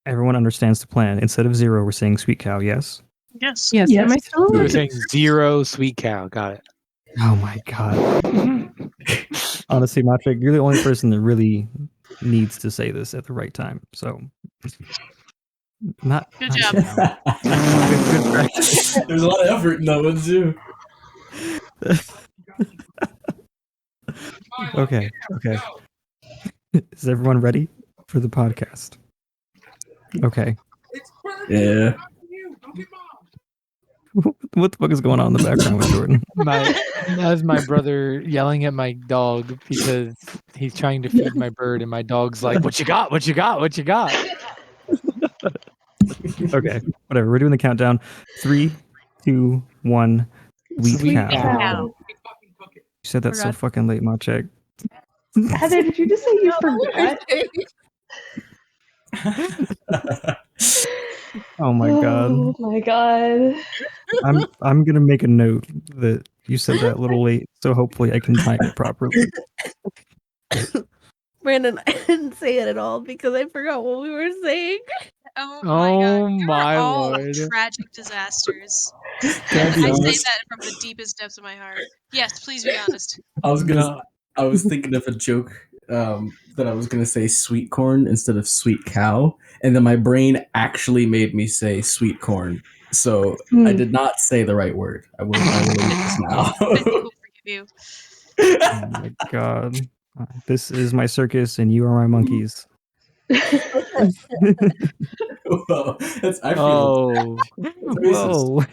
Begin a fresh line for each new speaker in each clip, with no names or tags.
Everyone understands the plan. Instead of 0, we're saying sweet cow, yes?
Yes.
Yes. Am I still
You're
alive?
saying 0 sweet cow. Got it.
Oh my god. Honestly, Maciej, you're the only person that really needs to say this at the right time. So, not
Good
not
job.
you know. Good practice.
There's a lot of effort in that one too.
Okay. Is everyone ready for the podcast? Okay.
Yeah.
What the fuck is going on in the background with Jordan?
That's my brother yelling at my dog because he's trying to feed my bird, and my dog's like, "What you got? What you got? What you got?"
Okay, whatever. We're doing the countdown. 3, 2, 1. Sweet cow.
Cow.
You said that so
Forgot.
fucking late, Maciej.
Heather, did you just say you forgot?
Oh my god.
Oh my god.
I'm gonna make a note that you said that a little late, so hopefully I can time it properly.
Brandon, I didn't say it at all because I forgot what we were saying.
Oh
Oh
my god.
my
You're all
lord.
tragic disasters.
Can I be
I say
honest?
that from the deepest depths of my heart. Yes, please be honest.
I was gonna.
No.
I was thinking of a joke that I was gonna say sweet corn instead of sweet cow, and then my brain actually made me say sweet corn. So I did not say the right word. I will admit this now.
I think we'll forgive you.
Oh my god. This is my circus and you are my monkeys.
Well, that's actually
Oh,
Whoa.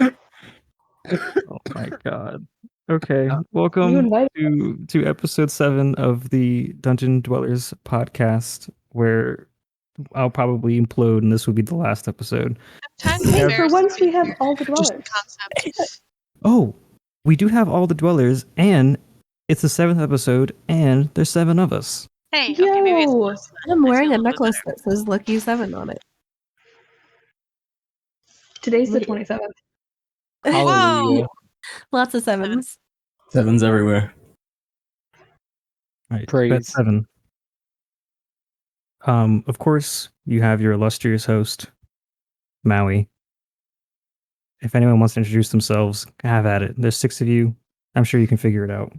Oh my god. Okay.
You
Welcome
invited
to episode 7 of the Dungeon Dwellers podcast, where I'll probably implode and this will be the last episode.
Time to
Hey, for
embarrass
once we
me
have
here.
all the
Just
dwellers.
concept.
Oh, we do have all the dwellers, and it's the 7th episode, and there's 7 of us.
Hey, okay, maybe it's
Yo.
less than.
I'm
I
wearing
feel
a
little bit
necklace
better.
that says Lucky 7 on it.
Today's the 27th.
hallelujah.
Lots of 7s.
sevens everywhere.
All right,
Praise.
bet 7. Of course, you have your illustrious host, Maui. If anyone wants to introduce themselves, have at it. There's 6 of you. I'm sure you can figure it out.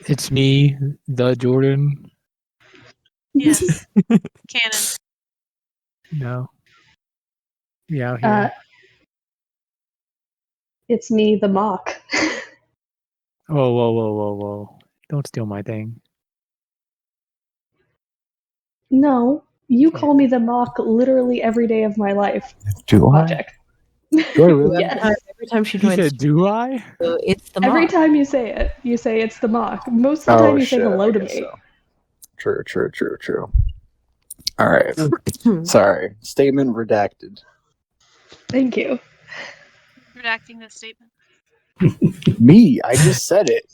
It's me, the Jordan.
Yes. Canon.
No. Yeah, out here.
It's me, the Mauk.
Whoa, whoa, whoa, whoa, whoa. Don't steal my thing.
No, you call me the Mauk literally every day of my life.
Do I?
Project.
Do I really?
Yes.
Every time she
You
joins,
said, do I?
it's the
Every
mock.
time you say it, you say it's the Mauk. Most of the time you say hello
I
to
guess
me.
so. True. All right. Sorry. Statement redacted.
Thank you.
Redacting this statement.
Me, I just said it.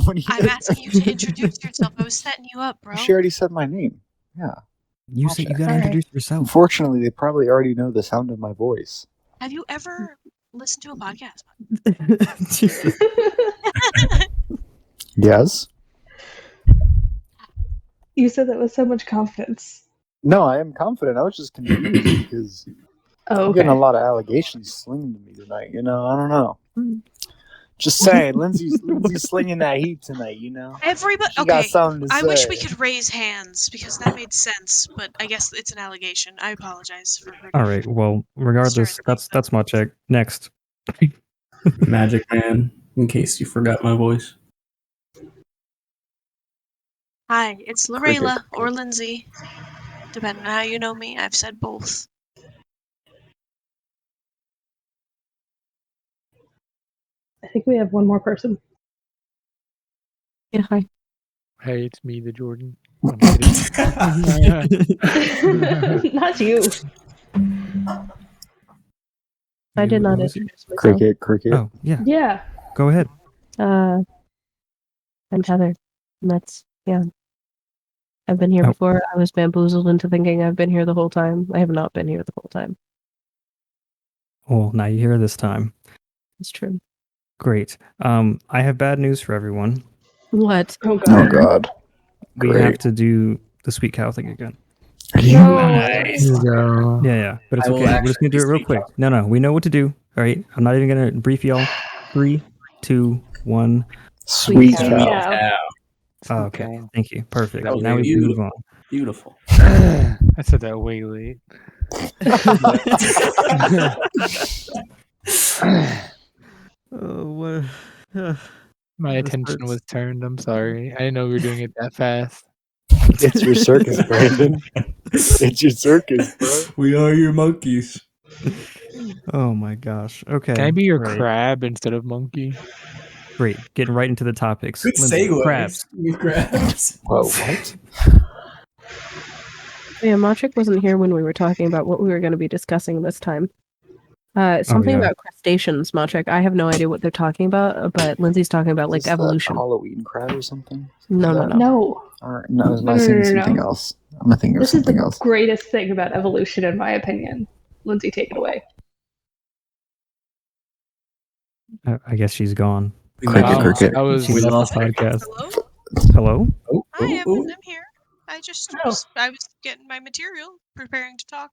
What do you
I'm asking you to introduce yourself. I was setting you up, bro.
She already said my name. Yeah.
You said you gotta
Alright.
introduce yourself.
Unfortunately, they probably already know the sound of my voice.
Have you ever listened to a podcast?
Jesus.
Yes?
You said that with so much confidence.
No, I am confident. I was just confused because
Oh,
I'm
okay.
getting a lot of allegations slinging to me tonight. You know, I don't know. Just saying, Lindsay's slinging that heat tonight. You know,
Everybody.
she got
Okay.
something to
I
say.
wish we could raise hands because that made sense, but I guess it's an allegation. I apologize for hurting.
All right. Well, regardless,
Sure.
that's my check. Next.
Magicman, in case you forgot my voice.
Hi, it's Loraella or Lindsay. Depending on how you know me, I've said both.
I think we have one more person.
Yeah, hi.
Hey, it's me, the Jordan. I'm kidding.
Not you.
I did not
Who was it?
introduce myself.
Cricket.
Oh, yeah.
Yeah.
Go ahead.
I'm Heather. And that's, yeah. I've been here
Oh.
before. I was bamboozled into thinking I've been here the whole time. I have not been here the whole time.
Well, now you're here this time.
It's true.
Great. I have bad news for everyone.
What?
Oh
Oh
god.
God.
We
Great.
have to do the sweet cow thing again.
Nice.
Yeah. But it's
I will
okay. We're just gonna do it real
actually
quick.
speak
No, we know what to do. All right. I'm not even gonna brief y'all. 3, 2, 1.
Sweet
Sweet
cow.
cow.
Oh, okay. Thank you. Perfect.
That was
Now we can move
beautiful.
on.
Beautiful.
I said that way late.
Oh, what?
My
This
attention
hurts.
was turned. I'm sorry. I didn't know we were doing it that fast.
It's your circus, Brandon. It's your circus, bro.
We are your monkeys.
Oh my gosh. Okay.
Can I be your
right.
crab instead of monkey?
Great. Getting right into the topics.
Good
Lindsay,
segue.
crabs.
Crabs.
Whoa, what?
Yeah, Maciej wasn't here when we were talking about what we were going to be discussing this time. Something
yeah.
about crustaceans, Maciej. I have no idea what they're talking about, but Lindsay's talking about like
Is this
evolution.
the Halloween crab or something?
No.
No.
Or, no, I was
No,
thinking
no,
something
no.
else. I'm thinking of
This is
something
the
else.
greatest thing about evolution, in my opinion. Lindsay, take it away.
I guess she's gone.
Cricket.
That was
She
We
left
lost
the
her.
podcast.
Hello?
Hello?
Oh,
Hi,
oh,
I'm here. I just
Oh.
I was getting my material, preparing to talk.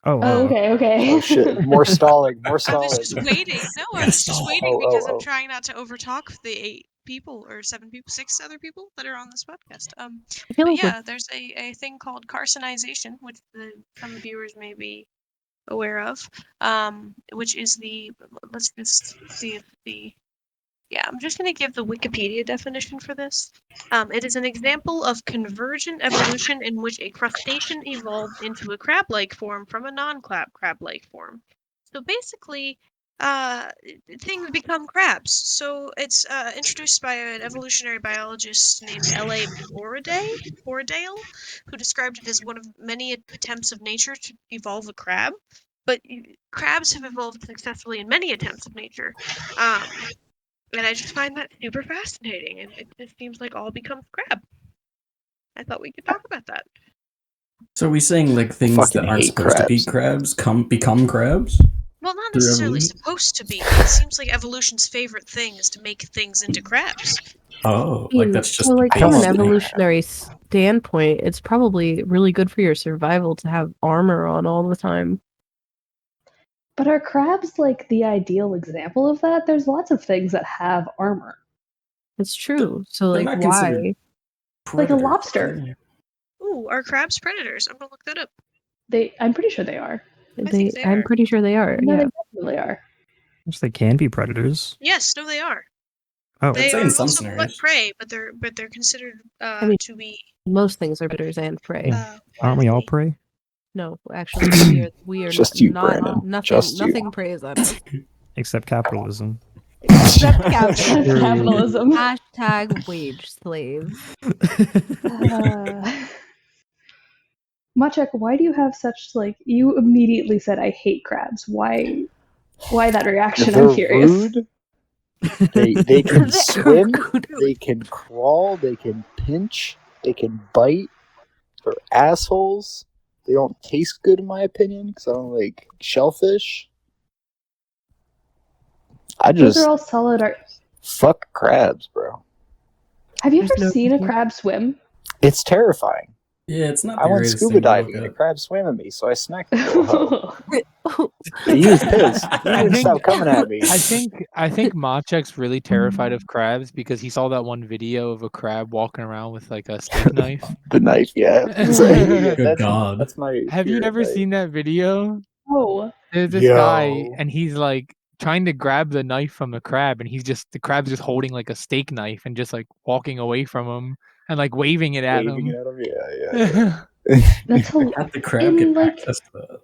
Oh, okay.
Oh shit! More stalling. More
I was
stalling.
just waiting. No, I
Yeah,
was just
stall.
waiting
Oh,
because
oh.
I'm trying not to overtalk the 8 people or 7 people, 6 other people that are on this podcast.
I feel
But
like
yeah, there's a thing called carcinization, which some viewers may be aware of, which is let's just see if I'm just going to give the Wikipedia definition for this. It is an example of convergent evolution in which a crustacean evolved into a crab-like form from a non-crab-like form. So basically, things become crabs. So it's introduced by an evolutionary biologist named L.A. Borodale, who described it as one of many attempts of nature to evolve a crab. But crabs have evolved successfully in many attempts of nature. And I just find that super fascinating, and it just seems like all becomes crab. I thought we could talk about that.
So are we saying like things
Fucking
that aren't
hate
supposed to be
crabs.
crabs become crabs?
Well, not
Through
necessarily
evolution?
supposed to be, but it seems like evolution's favorite thing is to make things into crabs.
Oh, like that's just
so like
I
from
don't
an
know.
evolutionary standpoint, it's probably really good for your survival to have armor on all the time.
But are crabs like the ideal example of that? There's lots of things that have armor.
It's true. So
They're
like
not considered
why?
Like a
predators.
lobster.
Ooh, are crabs predators? I'm gonna look that up.
I'm pretty sure they are.
think they
I'm
are.
pretty sure they are.
No,
Yeah.
they definitely are.
Yes, they can be predators.
Yes, no, they are.
Oh,
They
say
are
in some
also
scenarios.
prey, but they're considered
mean-
to be.
Most things are predators and prey.
Yeah. Aren't we all prey?
No, actually, we are
Just you,
not.
Brandon.
Nothing.
Just you.
Nothing preys on us.
Except capitalism.
Except capitalism.
Capitalism.
Hashtag wage slaves.
Maciej, why do you have such you immediately said I hate crabs. Why that reaction?
They're
I'm curious.
rude. They can
They're
swim.
rude.
They can crawl. They can pinch. They can bite. They're assholes. They don't taste good, in my opinion, because I don't like shellfish. I
Those
just
are all solid art.
fuck crabs, bro.
Have you
There's
ever
no
seen a
reason.
crab swim?
It's terrifying.
Yeah, it's not.
I
The
went
greatest
scuba
thing to look
diving and a
at.
crab swam at me, so I smacked the little hoe. He was pissed. He wouldn't stop coming at me.
I think Maciej's really terrified of crabs because he saw that one video of a crab walking around with like a steak knife.
The knife, yeah.
Good God.
That's my.
Have you
fear
never
at night.
seen that video?
Oh,
There's this
Yo.
guy and he's like trying to grab the knife from the crab, and the crab's just holding like a steak knife and just like walking away from him and like waving it at
Waving
him.
at him? Yeah.
that's
How did the crab
in,
get
like-
access to that?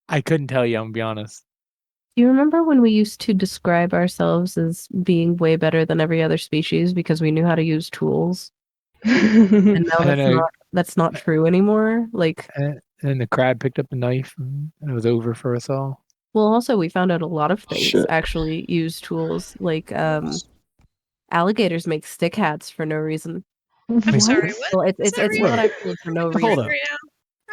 I couldn't tell you, I'm gonna be honest.
Do you remember when we used to describe ourselves as being way better than every other species because we knew how to use tools? And now that's not true anymore. Like,
And then the crab picked up the knife and it was over for us all.
well, also we found out a lot of things
Shit.
actually use tools. Like, alligators make stick hats for no reason.
I'm sorry, what?
Well, it's
Is that
what
real?
I feel for no
I'm
reason.
Hold up.
right now.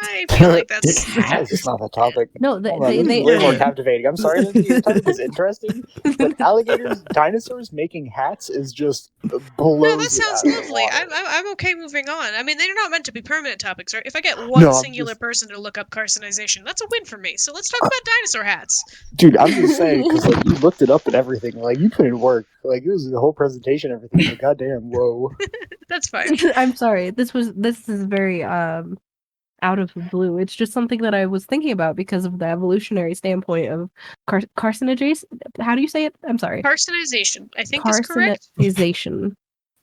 I feel like that's
That's just not the topic.
No,
Hold on, this is way more captivating. I'm sorry, Lindsay, your topic is interesting, but alligators, dinosaurs making hats is just blows
no, that
it
sounds
out of the
lovely.
water.
I'm okay moving on. I mean, they're not meant to be permanent topics, right? If I get one
No, I'm
singular
just-
person to look up carcinization, that's a win for me. So let's talk about dinosaur hats.
Dude, I'm just saying because like you looked it up and everything. Like you put in work. Like it was the whole presentation, and everything. But goddamn, whoa.
That's fine.
I'm sorry. This is very out of the blue. It's just something that I was thinking about because of the evolutionary standpoint of carcinization. How do you say it? I'm sorry.
Carcinization, I think is correct.
Carcinization.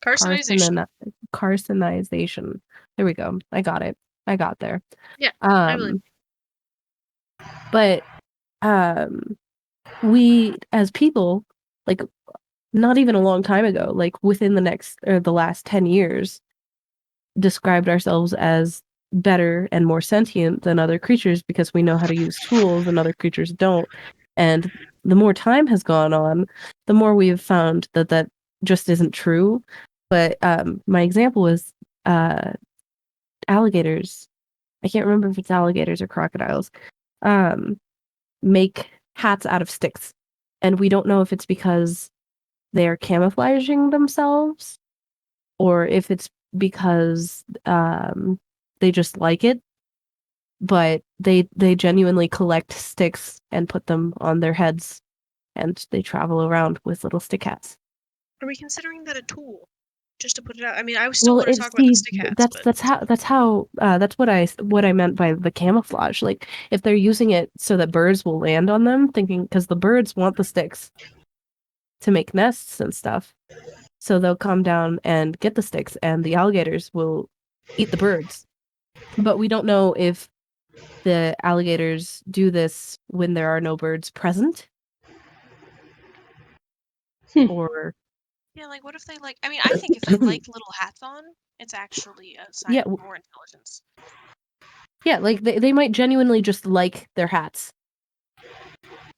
Carcinization.
Carcinization. There we go. I got it. I got there.
Yeah, I believe.
But we as people, like not even a long time ago, like within the last 10 years, described ourselves as better and more sentient than other creatures because we know how to use tools and other creatures don't. And the more time has gone on, the more we have found that just isn't true. But my example is alligators. I can't remember if it's alligators or crocodiles. Make hats out of sticks. And we don't know if it's because they're camouflaging themselves or if it's because they just like it, but they genuinely collect sticks and put them on their heads, and they travel around with little stick hats.
Are we considering that a tool? Just to put it out. I mean, I was still want to talk about the stick hats.
That's what I meant by the camouflage. Like if they're using it so that birds will land on them, thinking because the birds want the sticks to make nests and stuff. So they'll come down and get the sticks, and the alligators will eat the birds. But we don't know if the alligators do this when there are no birds present. Or...
Yeah, like what if they like... I mean, I think if they like little hats on, it's actually a sign of more intelligence.
Yeah, like they might genuinely just like their hats.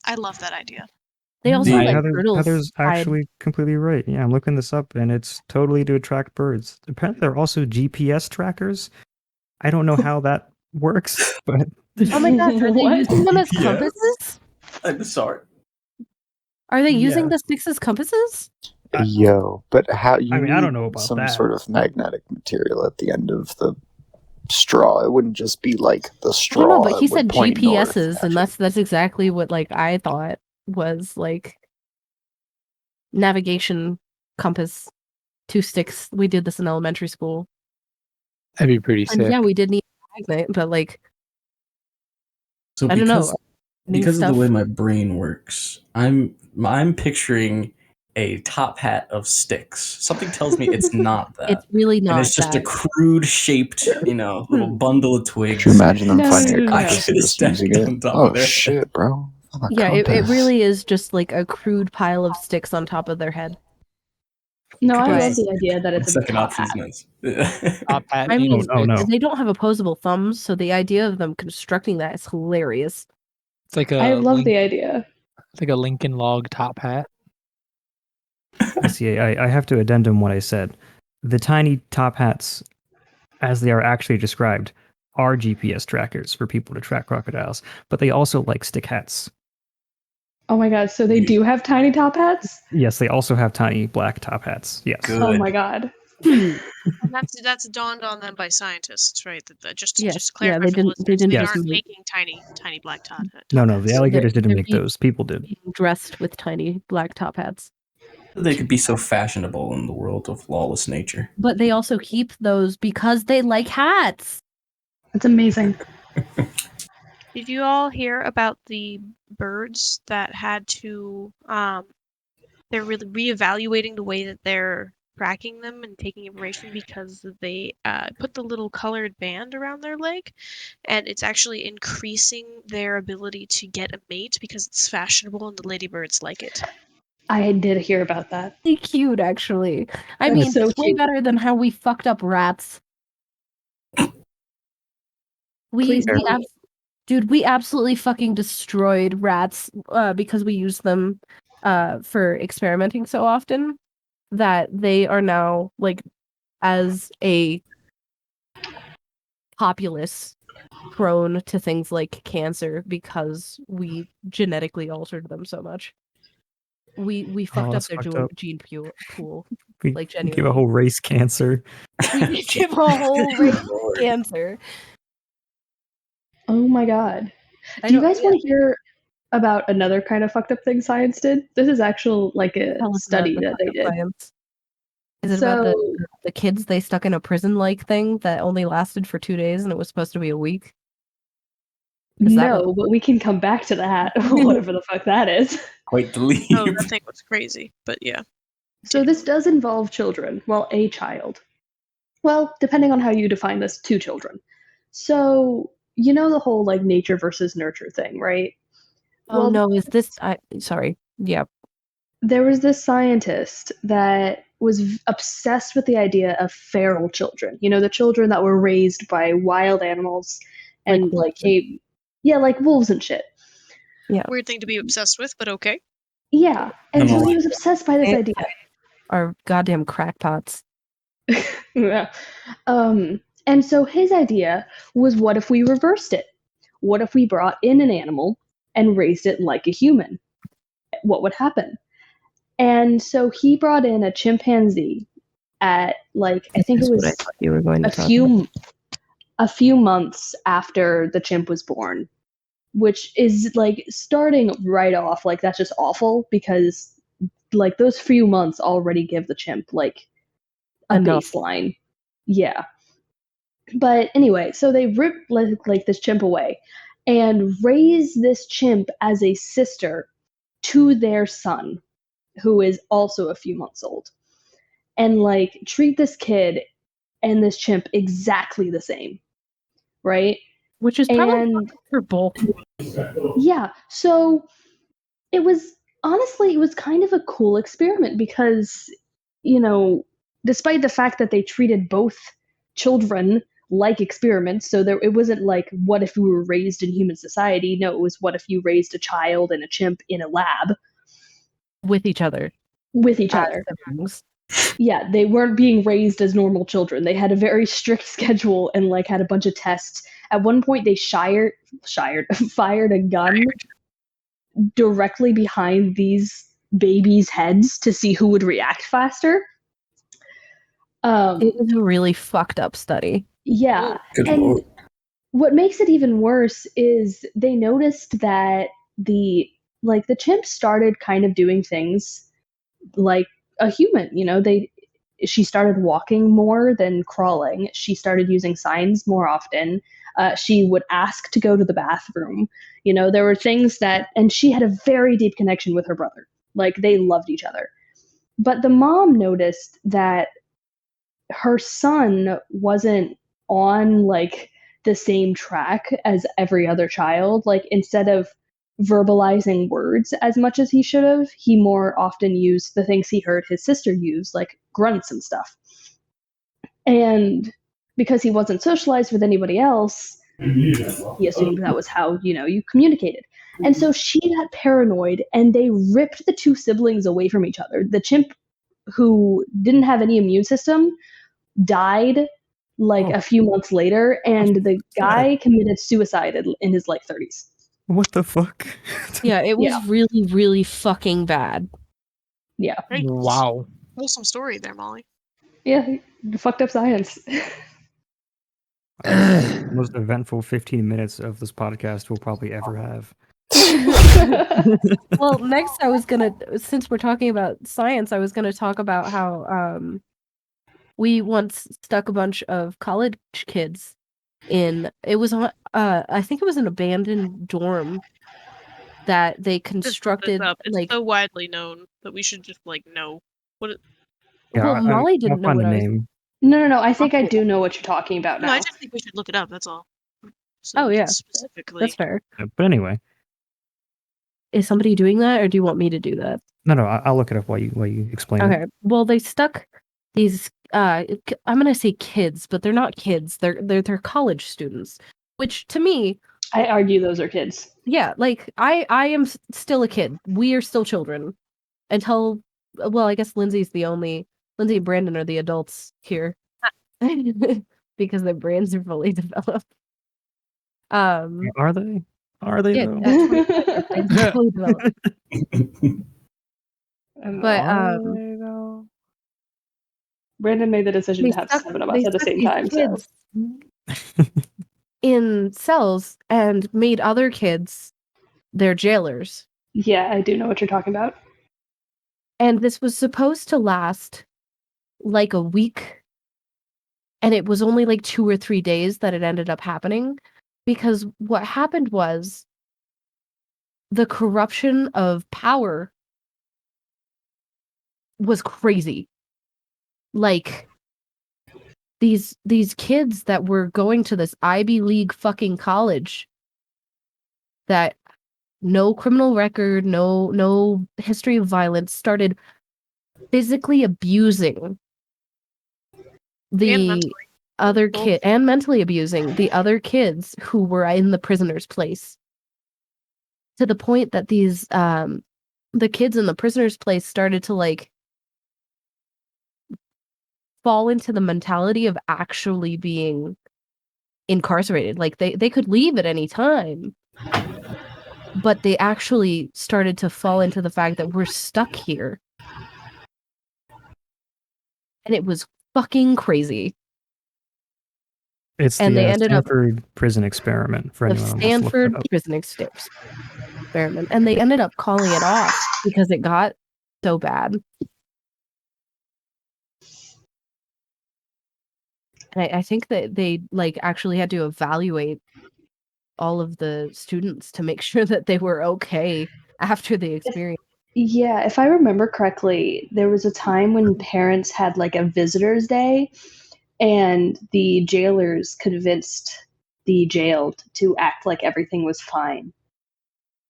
I love that idea.
They also like
Heather's actually completely right. Yeah, I'm looking this up, and it's totally to attract birds. Apparently, there are also GPS trackers. I don't know how that works, but
oh my god, are they using them as compasses?
I'm sorry.
Are they using the sticks as compasses?
Yo, but how you?
I mean, I don't know about
some
that.
sort of magnetic material at the end of the straw. It wouldn't just be like the straw.
No, but he said GPSs, and that's exactly what like I thought was like navigation compass, 2 sticks. We did this in elementary school.
That'd be pretty sick.
And yeah, we did need a magnet, but like,
so
I don't know.
Because of the way my brain works, I'm picturing a top hat of sticks. Something tells me it's not that.
It's really not.
And it's just a crude shaped, little bundle of twigs.
Can you imagine them finding a compass and just using it? Oh shit, bro!
Yeah, it really is just like a crude pile of sticks on top of their head.
No, I love the idea that it's a top hat.
Nice.
Top hat.
I mean,
no.
They don't have opposable thumbs, so the idea of them constructing that is hilarious.
It's like
I love the idea.
It's like a Lincoln Log top hat.
See, I have to addendum what I said. The tiny top hats, as they are actually described, are GPS trackers for people to track crocodiles, but they also like stick hats.
Oh my god, so they do have tiny top hats?
Yes, they also have tiny black top hats. Yes.
Good.
Oh my god.
And that's dawned on them by scientists, right? Just to clarify,
they didn't
aren't making tiny black top hats.
No, the alligators didn't make those. People did.
Dressed with tiny black top hats.
They could be so fashionable in the world of lawless nature.
But they also keep those because they like hats.
That's amazing.
Did you all hear about the birds that had to they're really reevaluating the way that they're tracking them and taking information because they put the little colored band around their leg, and it's actually increasing their ability to get a mate because it's fashionable and the ladybirds like it.
I did hear about that.
Really cute, actually. I mean,
so
it's way better than how we fucked up rats. We absolutely fucking destroyed rats because we used them for experimenting so often that they are now, like, as a populace, prone to things like cancer because we genetically altered them so much. We fucked up
that's
their
fucked up.
gene pool.
We
Like,
give a
genuinely.
whole race cancer.
We give a whole race cancer.
Oh my god.
I
Do you
don't-
guys want to hear about another kind of fucked up thing science did? This is actual like a
Tell us
study
about the
that they
fucked up
did.
science. Is it about
So
the kids they stuck in a prison-like thing that only lasted for 2 days and it was supposed to be a week? Is that
no, but we can come back to that, whatever the fuck that is.
Quite the leap.
Oh, that thing was crazy. But yeah.
So this does involve children. Well, a child. Well, depending on how you define this, 2 children. So you know the whole like nature versus nurture thing, right?
Oh
Well,
no, is this sorry. Yeah.
there was this scientist that was obsessed with the idea of feral children. You know, the children that were raised by wild animals and
Like
like wolves and shit.
Weird thing to be obsessed with, but okay.
Yeah, and so
Oh.
he was obsessed by this
Eh.
idea.
Our goddamn crackpots.
Yeah. And so his idea was, what if we reversed it? What if we brought in an animal and raised it like a human? What would happen? And so he brought in a chimpanzee at like I think it
This is what
was
I thought you were going to
a
talk
few months after the chimp was born, which is like starting right off like that's just awful because like those few months already give the chimp like a
Enough.
baseline. Yeah. But anyway, so they rip like this chimp away and raise this chimp as a sister to their son, who is also a few months old, and like treat this kid and this chimp exactly the same, right?
Which is probably
And
for both.
yeah, so it was kind of a cool experiment because, you know, despite the fact that they treated both children like experiments, so it wasn't like what if we were raised in human society. No, it was what if you raised a child and a chimp in a lab
With each other.
with each
as
other.
siblings.
Yeah, they weren't being raised as normal children. They had a very strict schedule and like had a bunch of tests. At one point they fired a gun directly behind these babies' heads to see who would react faster.
It was a really fucked up study.
Yeah.
Good
And
lord.
what makes it even worse is they noticed that the chimp started kind of doing things like a human, you know, she started walking more than crawling. She started using signs more often. She would ask to go to the bathroom. You know, there were things and she had a very deep connection with her brother. Like they loved each other. But the mom noticed that her son wasn't on like the same track as every other child. Like instead of verbalizing words as much as he should have, he more often used the things he heard his sister use, like grunts and stuff. And because he wasn't socialized with anybody else, he assumed that was how, you know, you communicated. And so she got paranoid and they ripped the 2 siblings away from each other. The chimp, who didn't have any immune system, died like a few months later, and the guy committed suicide in his like 30s.
What the fuck?
Yeah, it was
Yeah.
really, really fucking bad.
Yeah.
Great.
Wow.
Wholesome story there, Molly.
Yeah. Fucked up science.
Most eventful 15 minutes of this podcast we'll probably ever have.
Well, next since we're talking about science, I was gonna talk about how we once stuck a bunch of college kids in I think it was an abandoned dorm that they
Just look this
constructed
up. It's
like
so widely known that we should just like know what it.
Yeah,
well, Molly didn't know
I'll find
what
a
I was
name.
No. I think I do know what you're talking about
No,
now.
I just think we should look it up. That's all. So
Oh,
we can
yeah.
specifically.
That's fair.
But anyway,
Is somebody doing that, or do you want me to do that?
no, I'll look it up while you explain it.
Okay. Well, they stuck these I'm gonna say kids, but they're not kids. They're college students, which to me,
I argue those are kids.
yeah, like I am still a kid. We are still children until, well, I guess Lindsay and Brandon are the adults here because their brains are fully developed.
Are they? Are they
Yeah,
though?
at 25, their brains are fully developed. But
Are they though?
Brandon made the decision
they
to have
stuck
7 of
they
us at the
stuck
same
these
time. So
kids in cells and made other kids their jailers.
yeah, I do know what you're talking about.
And this was supposed to last like a week. And it was only like 2 or 3 days that it ended up happening. Because what happened was the corruption of power was crazy. Like these kids that were going to this Ivy League fucking college that no criminal record, no history of violence, started physically abusing the other kid and mentally abusing the other kids who were in the prisoner's place, to the point that these the kids in the prisoner's place started to like fall into the mentality of actually being incarcerated. Like they could leave at any time, but they actually started to fall into the fact that we're stuck here. And it was fucking crazy.
It's
And
the
they ended up
Stanford prison experiment for
the
anyone who wants to look
Stanford
that up.
prison experiment, and they ended up calling it off because it got so bad. And I think that they like actually had to evaluate all of the students to make sure that they were okay after the experience.
Yeah, if I remember correctly, there was a time when parents had like a visitor's day, and the jailers convinced the jailed to act like everything was fine,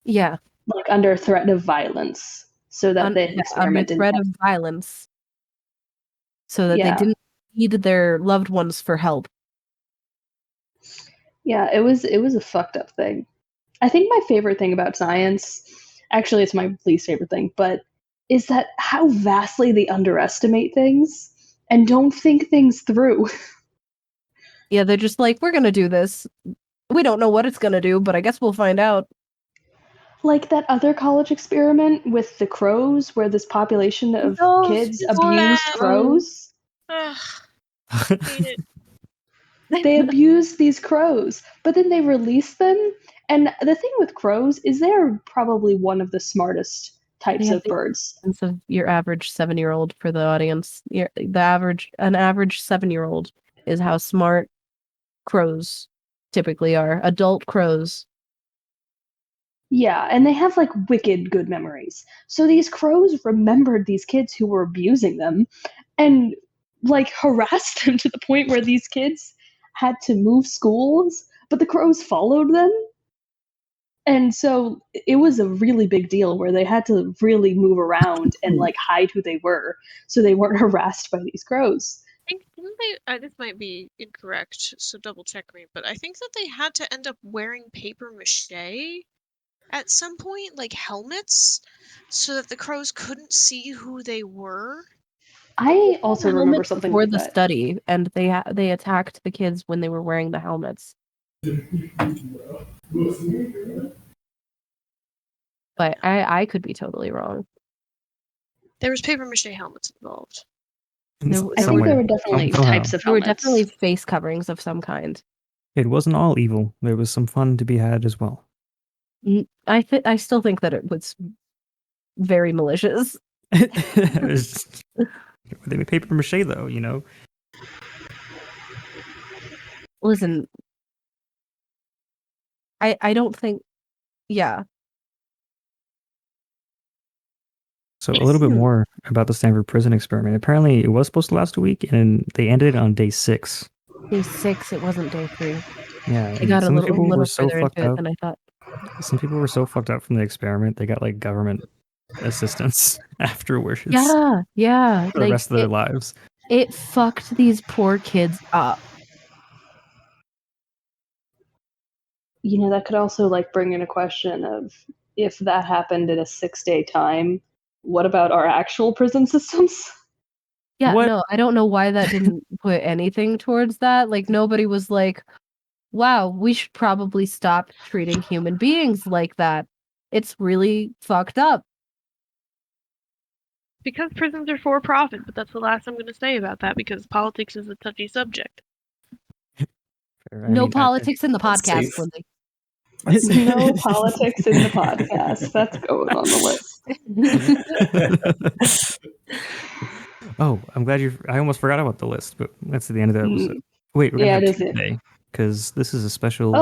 Yeah,
like under threat of violence, so that the
under
experiment didn't.
threat of violence, so that they
Yeah.
didn't need their loved ones for help.
Yeah, it was a fucked up thing. I think my favorite thing about science, actually it's my least favorite thing, but is that how vastly they underestimate things and don't think things through.
Yeah, they're just like, we're gonna do this. We don't know what it's gonna do, but I guess we'll find out.
Like that other college experiment with the crows, where this population of kids abused crows.
Ugh, hate it.
They abused these crows, but then they released them. And the thing with crows is they're probably one of the smartest types of birds.
Of your average 7-year-old for the audience. An average 7-year-old is how smart crows typically are. Adult crows.
Yeah, and they have like wicked good memories. So these crows remembered these kids who were abusing them and like harassed them to the point where these kids had to move schools, but the crows followed them. And so it was a really big deal where they had to really move around and like hide who they were so they weren't harassed by these crows.
I think didn't they? This might be incorrect, so double check me. But I think that they had to end up wearing paper mache at some point, like helmets, so that the crows couldn't see who they were.
I also remember something
for
like
the
that.
study, and they attacked the kids when they were wearing the helmets. But I could be totally wrong.
There was paper mache helmets involved.
I think there were definitely types of helmets.
There were definitely face coverings of some kind.
It wasn't all evil. There was some fun to be had as well.
I still think that it was very malicious.
They made paper mache though, you know.
Listen, I don't think, yeah.
So a little bit more about the Stanford prison experiment. Apparently, it was supposed to last a week, and they ended it on day 6.
Day 6, it wasn't day 3.
Yeah,
They got a little
so
further
fucked
into it
up
than I thought.
Some people were so fucked up from the experiment, they got like government assistance afterwards.
Yeah.
For the rest of their lives.
It fucked these poor kids up.
You know, that could also like bring in a question of, if that happened in a 6-day time, what about our actual prison systems?
Yeah, no, I don't know why that didn't put anything towards that. Like, nobody was like, wow, we should probably stop treating human beings like that. It's really fucked up.
Because prisons are for profit, but that's the last I'm going to say about that because politics is a touchy subject.
No politics in the
that's
podcast,
safe.
Lindsay.
No politics in the podcast. That's going on the list.
Oh, I'm glad I almost forgot about the list, but that's the end of the episode. Wait, we're gonna have two today because this is a special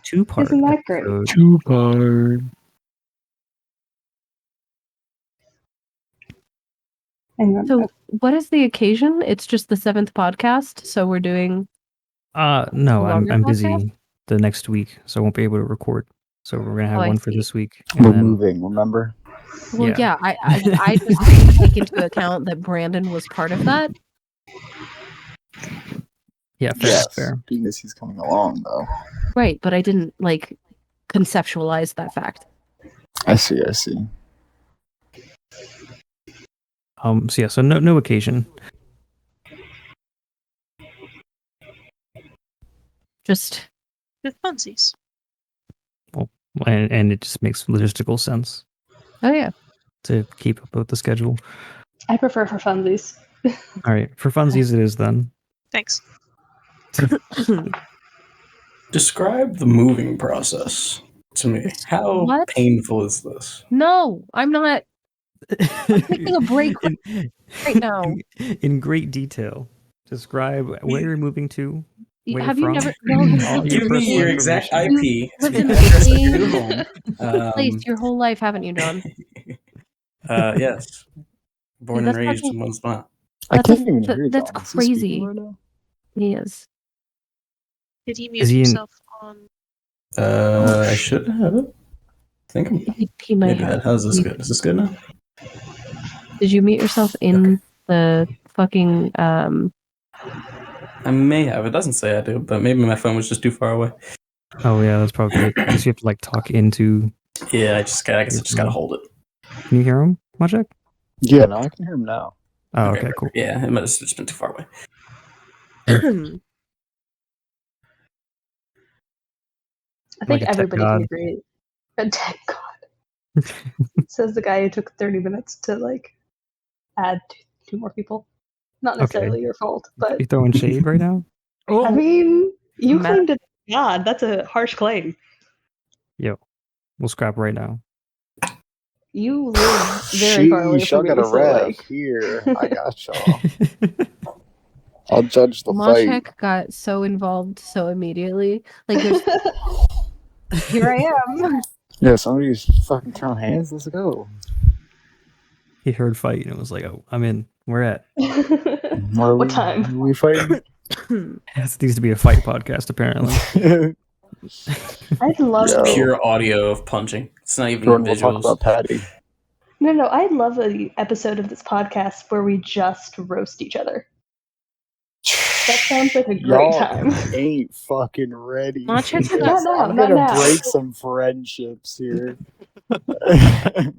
two-part
isn't that great?
episode.
Two-part.
So, what is the occasion? It's just the 7th podcast, so we're doing.
No, I'm
longer
busy
podcast?
the next week, so I won't be able to record. So we're gonna have
I
one for
see.
this week. And
We're
then,
moving, remember?
Well,
Yeah.
I just didn't take into account that Brandon was part of that.
Yeah, fair.
Because he's coming along, though.
Right, but I didn't conceptualize that fact.
I see.
So no occasion.
Just
funsies.
And it just makes logistical sense.
Oh yeah.
To keep up with the schedule.
I prefer for funsies.
All right, for funsies it is then.
Thanks.
Describe the moving process to me. How
What?
painful is this?
No, I'm not. I'm taking a break right now.
In great detail, describe where you're moving to. Where
Have
you're
you
from.
never?
Give me your exact IP.
Lived in
to
the
address
same
your home.
place your whole life, haven't you, John?
Yes. Born and
That's
raised
fucking-
in one spot.
I can't even hear you.
That's crazy. He is.
Did he mute
Is he in-
himself on?
I should have it. I think
He might
maybe
have.
that. How's this good? Is this good now?
Did you mute yourself in the fucking
I may have. It doesn't say I do, but maybe my phone was just too far away.
Oh yeah, that's probably it. Because you have to talk into.
Yeah, I guess I just gotta hold it.
Can you hear him, Maciej?
Yeah, no, I can hear him now.
Oh, okay, cool.
Yeah, it might have just been too far away.
I think
Like a tech
everybody
god.
can agree. A tech god. Says the guy who took 30 minutes to add two more people. Not necessarily your fault, but
You throwing shade right now?
I mean, you
Matt-
claimed it. God, that's a harsh claim.
Yo, we'll scrap right now.
You live very far away
Sheesh, y'all
from me,
got a
so
ref here. I got y'all. I'll judge the fight.
Maciej got so involved so immediately. Like, there's here I am.
Yeah, somebody's fucking throwing hands. Let's go.
He heard fight and it was like, oh, I'm in. We're at.
What time?
Are we fighting?
This needs to be a fight podcast, apparently.
I'd love
Yo.
Pure audio of punching. It's not even
Jordan, we'll talk
visuals.
about Patty.
No, I'd love an episode of this podcast where we just roast each other. That sounds like a great
Y'all
time.
ain't fucking ready.
Maciej
for
got-
this.
Not now,
I'm
not
gonna
now.
break some friendships here.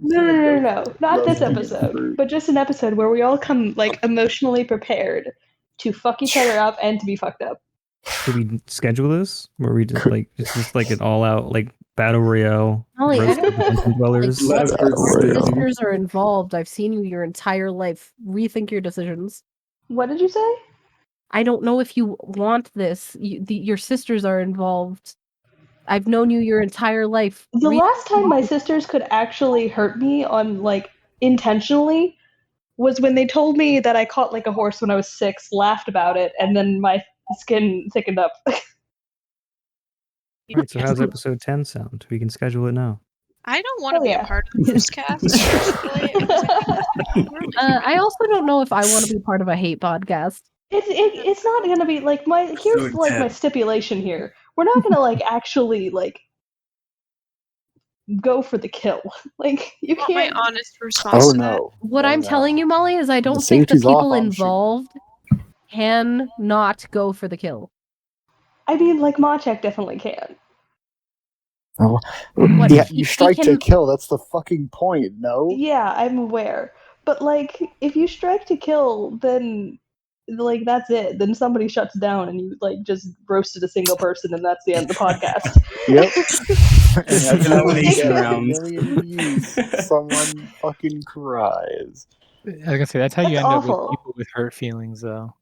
No. Not this
Roasting
episode,
fruit.
but just an episode where we all come emotionally prepared to fuck each other up and to be fucked up.
Should we schedule this? Where we just it's just like an all out battle royale.
Molly, I
roast
don't
of the Dungeon Dwellers.
Like,
Battle
your
royale.
sisters are involved. I've seen you your entire life. Rethink your decisions.
What did you say?
I don't know if you want this. Your sisters are involved. I've known you your entire life.
The last time my sisters could actually hurt me on intentionally was when they told me that I caught a horse when I was 6, laughed about it, and then my skin thickened up.
All right, so how's episode 10 sound? We can schedule it now.
I don't want to
Oh,
be
yeah.
a part of the cast. Personally, because I think that's really
I also don't know if I want to be part of a hate podcast.
It's not gonna be here's my stipulation here. We're not gonna actually go for the kill. You
want my
can't.
honest response
Oh
to that.
no.
What
Oh,
I'm
no.
telling you, Molly, is I don't
The
think the
safety's off,
people
I'm shooting.
involved can not go for the kill.
I mean, Maciej definitely can.
Oh.
What,
Yeah,
he-
you
he
strike to
can-
kill. That's the fucking point. No.
Yeah, I'm aware. But if you strike to kill, then like that's it. Then somebody shuts down and you like just roasted a single person and that's the end of the podcast.
Yep. And that's how we
Elimination
get a
round.
million views. Someone fucking cries.
I was gonna say that's how you
That's
end
awful.
up with people with hurt feelings, though.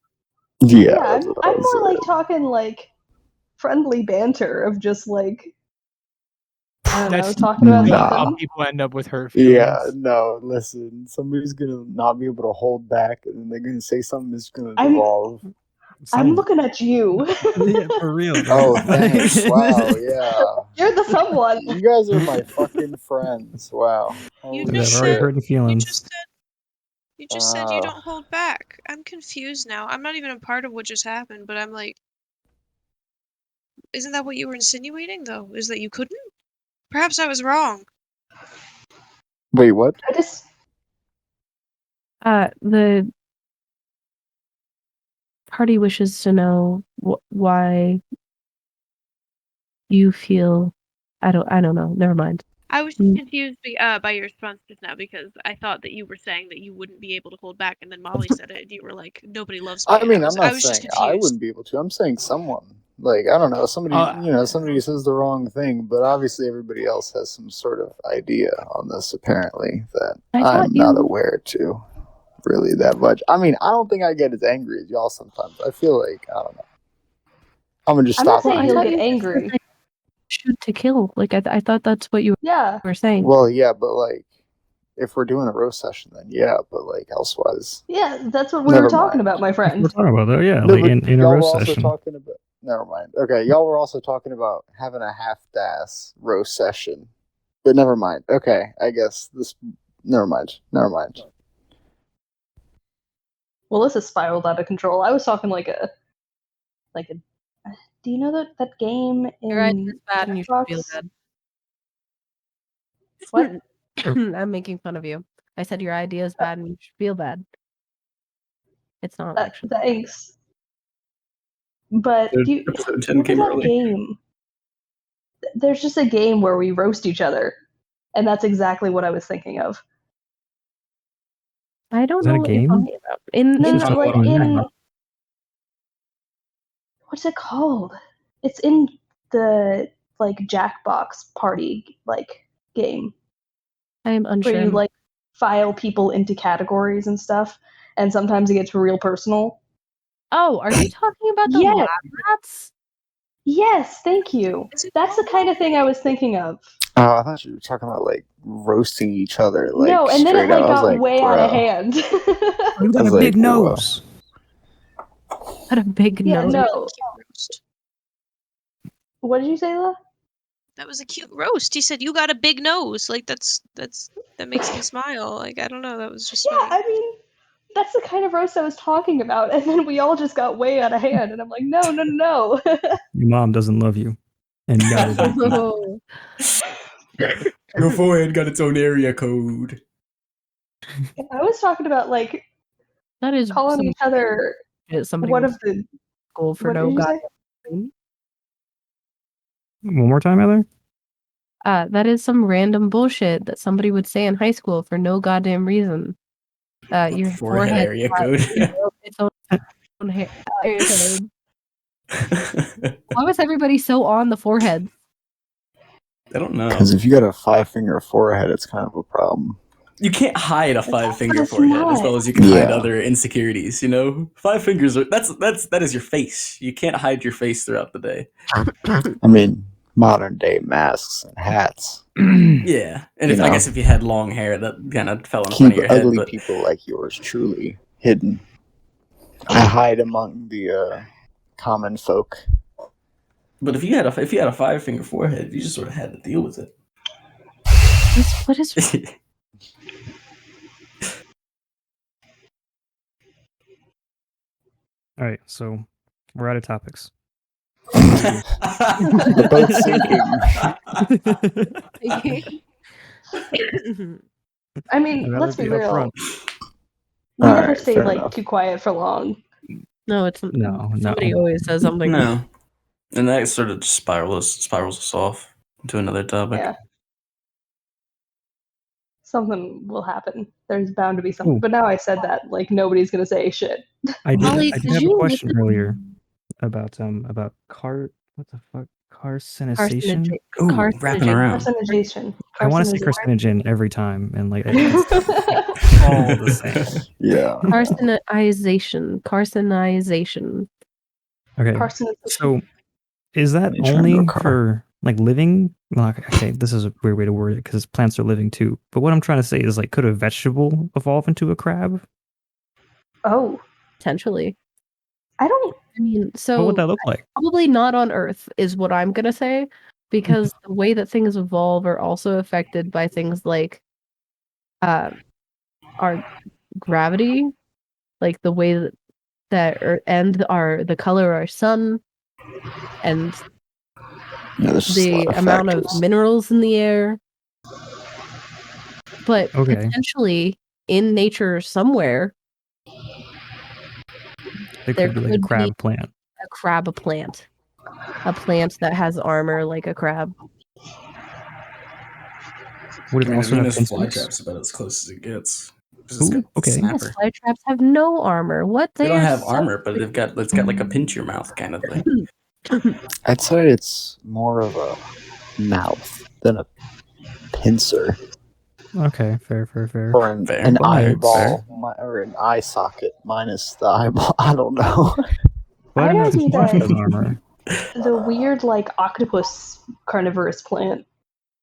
Yeah,
I'm
that's what I was
more like
saying.
talking like friendly banter of just like I don't know,
That's
talking about
Nah.
how
something.
people end up with hurt feelings.
Yeah, no, listen. Somebody's gonna not be able to hold back, and then they're gonna say something that's gonna devolve.
I'm looking at you.
Yeah, for real.
Oh, thanks. Wow, yeah.
You're the someone.
You guys are my fucking friends. Wow.
You
Holy
just
I've already
said-
hurt the
You
feelings.
just said you don't hold back. I'm confused now. I'm not even a part of what just happened, but I'm like, isn't that what you were insinuating, though? Is that you couldn't? Perhaps I was wrong.
Wait, what?
I just
The party wishes to know why you feel. I don't know. Never mind.
I was just confused by your response just now because I thought that you were saying that you wouldn't be able to hold back, and then Molly said it, and you were like, "Nobody loves me."
I mean,
and
I'm not
I was just
saying
confused.
I wouldn't be able to. I'm saying someone. Like, I don't know, somebody, somebody says the wrong thing, but obviously everybody else has some sort of idea on this, apparently, that I'm not aware to really that much. I mean, I don't think I get as angry as y'all sometimes. I feel like, I don't know. I'm gonna just
I'm
stop
not saying
it
you'll
here.
get angry.
Shoot to kill. Like I thought that's what you
Yeah.
were saying.
Well, yeah, but like, if we're doing a roast session, then yeah, but like elsewise.
Yeah, that's what we
Never
were talking
mind.
about, my
We're
friend.
talking about that, yeah,
No,
like
but
in a
y'all were
roast
also
session.
talking about. Never mind. Okay, y'all were also talking about having a half-ass roast session, but never mind. Okay, I guess this. Never mind. Never mind.
Well, this has spiraled out of control. I was talking like a. Do you know that game in
Your idea is bad and you should feel
Xbox?
bad.
What?
I'm making fun of you. I said your idea is bad and you should feel bad. It's not actually.
Thanks. But do you,
Episode 10
what is
came
that
early.
game? There's just a game where we roast each other, and that's exactly what I was thinking of.
I don't
Is that
know
a
what you're
game?
talking about.
No,
Just
like
on
in
that.
what's it called? It's in the like Jackbox party like game
I am
where
unsure.
you like file people into categories and stuff, and sometimes it gets real personal.
Oh, are you talking about the
Yes.
lab rats?
Yes, thank you.
Is it
That's the
called
kind of thing I was thinking of.
Oh, I thought you were talking about like roasting each other. Like,
No, and then it
straight
like
up. I was
got
like,
way out of
bro.
hand.
You got
was
a big
like, whoa.
nose.
What a big
Yeah,
nose.
no.
Cute roast.
What did you say, Lola?
That was a cute roast. He said, "You got a big nose." Like that makes me smile. Like I don't know. That was just
Yeah,
funny.
I mean, that's the kind of roast I was talking about, and then we all just got way out of hand, and I'm like, no.
Your mom doesn't love you. And no,
Oh.
Your forehead got its own area code.
I was talking about like
That is
calling
some
each other
shit somebody
one
would
of the.
school for
What
no
did you say?
goddamn reason.
one more time, Heather.
That is some random bullshit that somebody would say in high school for no goddamn reason. Your
Forehead area code.
its own hair. Area code. Why was everybody so on the forehead?
I don't know.
Because if you got a 5-finger forehead, it's kind of a problem.
You can't hide a 5-finger
it's
forehead
not.
as well as you can hide
Yeah.
other insecurities. You know, 5 fingers are that is your face. You can't hide your face throughout the day.
I mean, modern day masks and hats.
Yeah, and
You
I
know.
guess if you had long hair, that kind of fell in front
Keep
of your head.
ugly
But
people like yours truly hidden. I hide among the common folk.
if you had a 5-finger forehead, you just sort of had to deal with it.
What is
All right, so we're out of topics.
We're both sinking.
I mean,
I'd rather
let's be
be
real.
upfront.
We
All
never
right,
stayed
fair
like
enough.
too quiet for long.
No, it's
No.
somebody always says something.
No, and that sort of just spirals us off into another topic.
Yeah. something will happen. There's bound to be something. But now I said that, like, nobody's gonna say shit.
I did
Molly,
have
did
a
you
question
listen-
earlier about what the fuck, carcinization.
Ooh, wrapping around.
Carcinization.
I want to say carcinogen every time, and like it's all the same.
Yeah.
Carcinization.
Okay,
Carcinization.
so is that
You turned into
only
a car.
for like living? Well, okay, this is a weird way to word it because plants are living too. But what I'm trying to say is, like, could a vegetable evolve into a crab?
Oh,
Potentially.
I don't.
I mean, so
What would that look like?
probably not on Earth is what I'm gonna say, because the way that things evolve are also affected by things like our gravity, like the way the color of our sun, and
Yeah, there's just a
the
lot of
amount of
factors.
minerals in the air. But
Okay.
potentially in nature somewhere,
It
there
could be like a
could
crab
be
plant.
a plant that has armor like a crab.
Would it also have
Venus
pincers?
flytrap's about as close as it gets.
Ooh, okay.
Snapper.
Flytraps have no armor. What?
They don't
are
have
so-
armor, but it's got like a pinch your mouth kind of thing.
I'd say it's more of a mouth than a pincer
Okay, fair.
or an
Fair.
eyeball or an eye socket minus the eyeball. I don't know.
But
I'd
enough
argue that-
has armor.
The weird, like, octopus carnivorous plant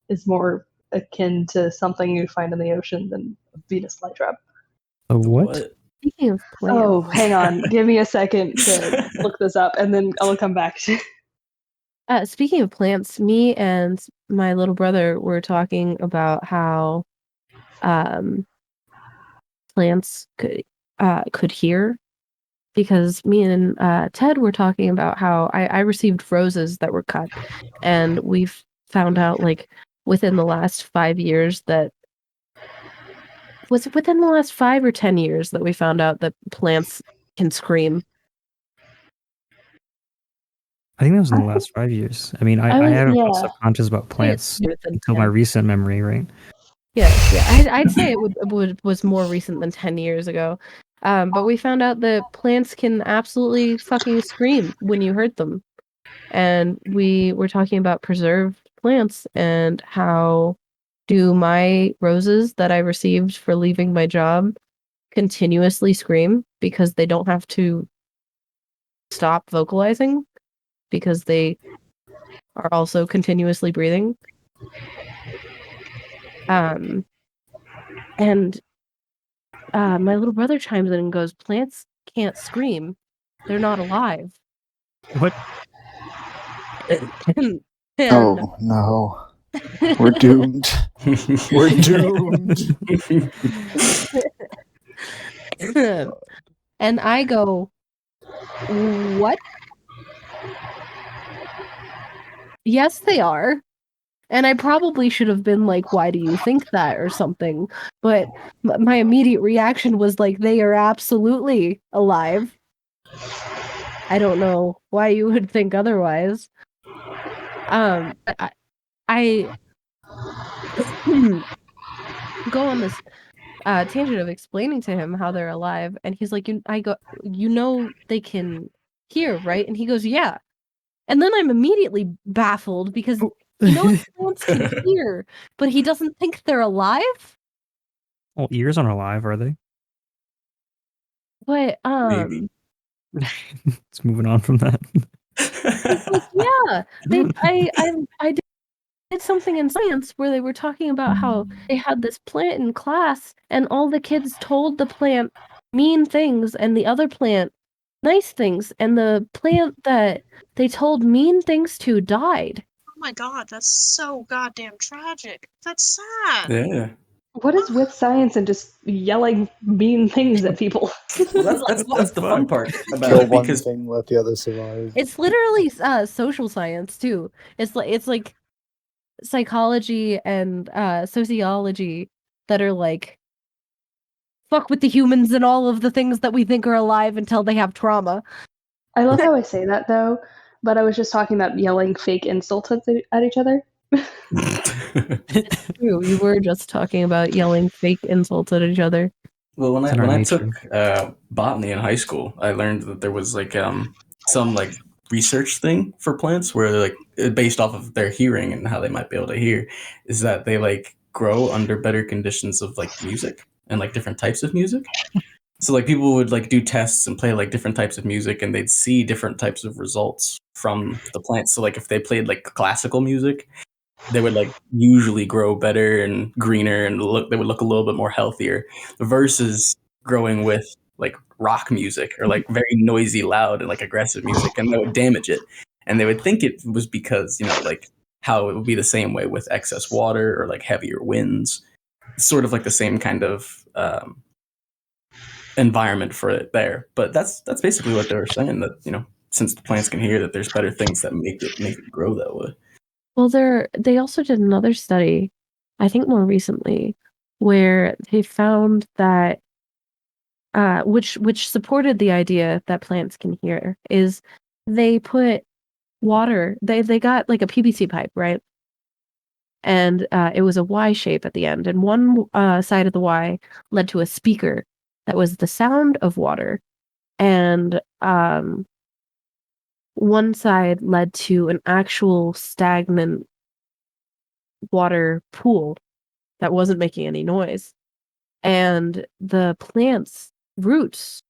is more akin to something you find in the ocean than a Venus flytrap.
A what?
Speaking of plants,
Oh, hang on. Give me a second to look this up, and then I'll come back to
speaking of plants, me and my little brother were talking about how plants could hear, because me and Ted were talking about how I received roses that were cut, and we've found out, like, within the last 5 years that was it within the last 5 or 10 years that we found out that plants can scream.
I think that was in the last 5 years. I mean, I haven't felt
yeah.
subconscious about plants
Within
until my
10.
recent memory, right?
Yeah. I'd say it was more recent than 10 years ago. But we found out that plants can absolutely fucking scream when you hurt them. And we were talking about preserved plants and how do my roses that I received for leaving my job continuously scream because they don't have to stop vocalizing because they are also continuously breathing. And my little brother chimes in and goes, plants can't scream. They're not alive.
What?
And
Oh no, we're doomed. We're doomed.
and I go, what? Yes, they are. And I probably should have been like, why do you think that or something? But my immediate reaction was like, they are absolutely alive. I don't know why you would think otherwise. I go on this tangent of explaining to him how they're alive, and he's like, I go, they can hear, right? And he goes, yeah. And then I'm immediately baffled because plants can hear, but he doesn't think they're alive.
Well, ears aren't alive, are they?
But
Maybe.
It's moving on from that.
yeah, I did something in science where they were talking about how they had this plant in class, and all the kids told the plant mean things, and the other plant nice things, and the plant that they told mean things to died.
Oh my god, that's so goddamn tragic. That's sad.
Yeah.
What is with science and just yelling mean things at people?
Well, that's the fun part about
Kill
it
one
because
thing, let the other survive.
It's literally social science too. It's like psychology and sociology that are like fuck with the humans and all of the things that we think are alive until they have trauma.
I love how I say that though, but I was just talking about yelling fake insults at each other.
True, we were just talking about yelling fake insults at each other.
Well, when
It's in our
I
nature.
took botany in high school, I learned that there was like some like research thing for plants where like based off of their hearing and how they might be able to hear, is that they like grow under better conditions of like music and like different types of music. So like people would like do tests and play like different types of music, and they'd see different types of results from the plants. So like if they played like classical music, they would like usually grow better and greener, and they would look a little bit more healthier versus growing with like rock music or like very noisy, loud and like aggressive music, and that would damage it. And they would think it was because, you know, like how it would be the same way with excess water or like heavier winds. It's sort of like the same kind of environment for it there. But that's basically what they were saying, that, you know, since the plants can hear, that there's better things that make it grow that way.
Well, they also did another study, I think more recently, where they found that which supported the idea that plants can hear, is they put water, they got like a PVC pipe, right? And it was a Y shape at the end, and one side of the Y led to a speaker that was the sound of water, and one side led to an actual stagnant water pool that wasn't making any noise. And the plant's roots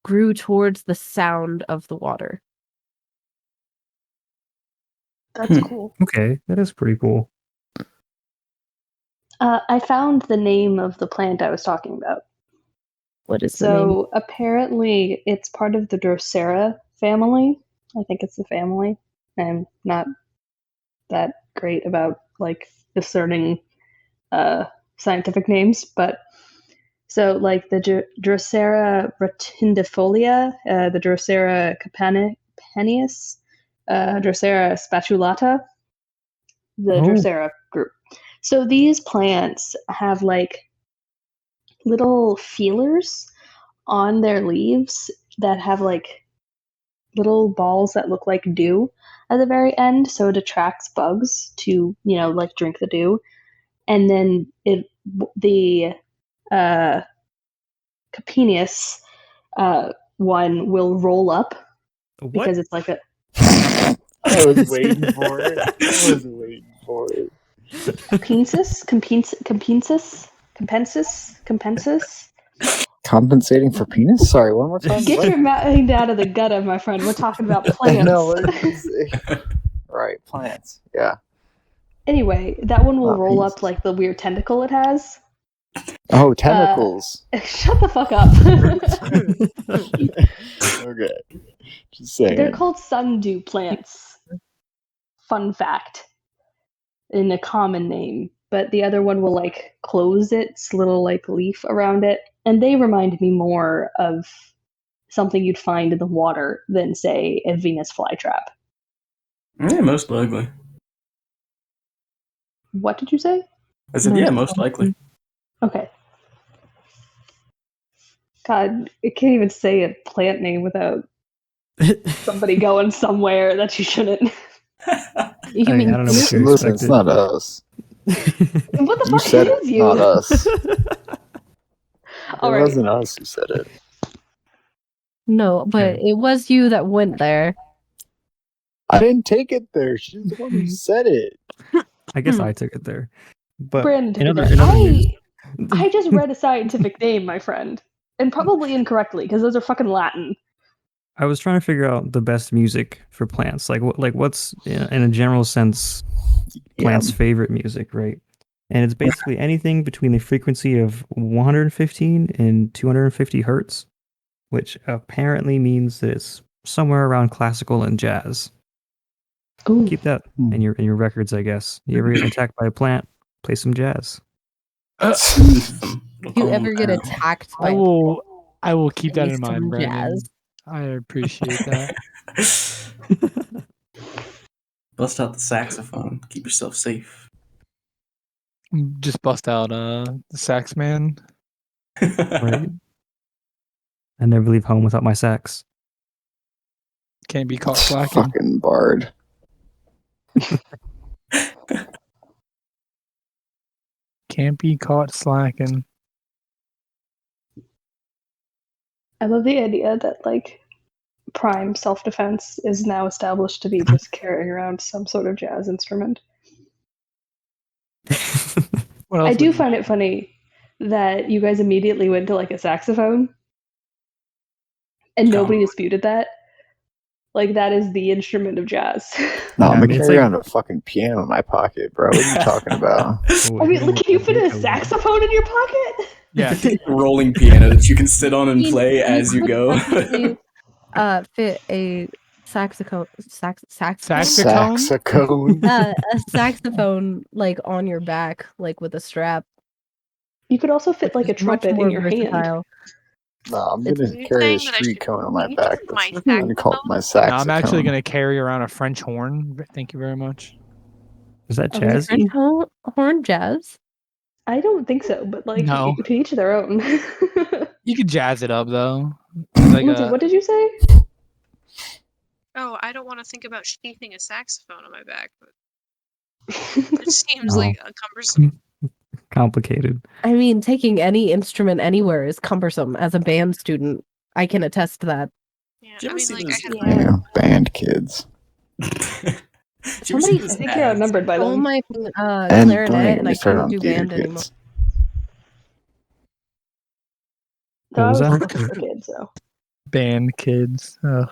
grew towards the sound of the water.
That's cool.
Okay, that is pretty cool.
I found the name of the plant I was talking about.
What is the name?
So apparently it's part of the Drosera family. I think it's the family. I'm not that great about like discerning scientific names, but so like the Drosera rotundifolia, the Drosera capaneus, Drosera spatulata, the Drosera group. So these plants have like little feelers on their leaves that have like little balls that look like dew at the very end, so it attracts bugs to, you know, like drink the dew. And then the capaneus one will roll up because it's like a
I was waiting for it.
Compensus?
Compensating for penis? Sorry, one more time.
Get your mind out of the gutter, my friend. We're talking about plants.
No, right, plants. Yeah.
Anyway, that one will
Not
roll
penis.
up like the weird tentacle it has.
Oh, tentacles.
Shut the fuck up.
Okay. Just saying.
They're called sundew plants. Fun fact. In a common name. But the other one will like close its little like leaf around it. And they remind me more of something you'd find in the water than, say, a Venus flytrap.
Yeah, most likely.
What did you say?
I said, yeah, most likely.
Okay. God, I can't even say a plant name without somebody going somewhere that you shouldn't.
You mean
I don't know what you
Listen, it's
expected.
not us.
What the
You
fuck
said
is
it,
you?
not us.
All
It
right.
wasn't us who said it.
No, but
Okay.
it was you that went there.
I didn't take it there. She's the one who said it.
I guess I took it there. But
Brandon took
in
it
other
there.
news,
I just read a scientific name, my friend. And probably incorrectly, because those are fucking Latin.
I was trying to figure out the best music for plants. Like what's in a general sense plants' favorite music, right? And it's basically anything between the frequency of 115 and 250 hertz, which apparently means that it's somewhere around classical and jazz.
Ooh.
Keep that in your records, I guess. You ever get attacked by a plant? Play some jazz.
If you ever get attacked by
I will keep that
play
in mind,
some
Brandon.
jazz.
I appreciate that.
Bust out the saxophone. Keep yourself safe.
Just bust out the sax man.
Right? I never leave home without my sax.
Can't be caught slacking.
Fucking bard.
Can't be caught slacking.
I love the idea that like prime self-defense is now established to be just carrying around some sort of jazz instrument.
What else
I do
would you-
find it funny that you guys immediately went to like a saxophone and nobody disputed that. Like that is the instrument of jazz.
No, I'm
I
gonna
mean, it's
carry
like-
around a fucking piano in my pocket, bro. What are you talking about?
I mean, like, can you fit a saxophone in your pocket?
Yeah.
Rolling piano that you can sit on and play as you
could
go.
definitely, fit a saxophone.
Saxophone.
A saxophone like on your back, like with a strap.
You could also fit
which
like a
is much
trumpet
more
in your hand.
versatile.
No, I'm
It's-
gonna
You're
carry a
saying that I
street
should
cone on my
use
back.
my
That's I'm gonna call it my
saxophone?
saxophone.
No, I'm actually gonna carry around a French horn. Thank you very much.
Is that
Oh, is
jazzy?
French horn jazz?
I don't think so, but like
No.
to each their own.
You could jazz it up though. Like
Lindsay, what did you say?
Oh, I don't want to think about sheathing a saxophone on my back, but it seems
Oh.
like cumbersome.
Complicated.
I mean, taking any instrument anywhere is cumbersome. As a band student, I can attest to that.
Yeah,
Did you
I
ever
mean,
see
like
those-
I had
Yeah, band kids.
Did you ever see
Somebody-
those
I think you're
ads?
outnumbered by
Stole
them.
my
And don't
clarinet,
even
and
get
I
me started
couldn't
on
do
theater
band anymore.
kids.
So I
was
was
that?
looking for kids, so
band kids. Ugh.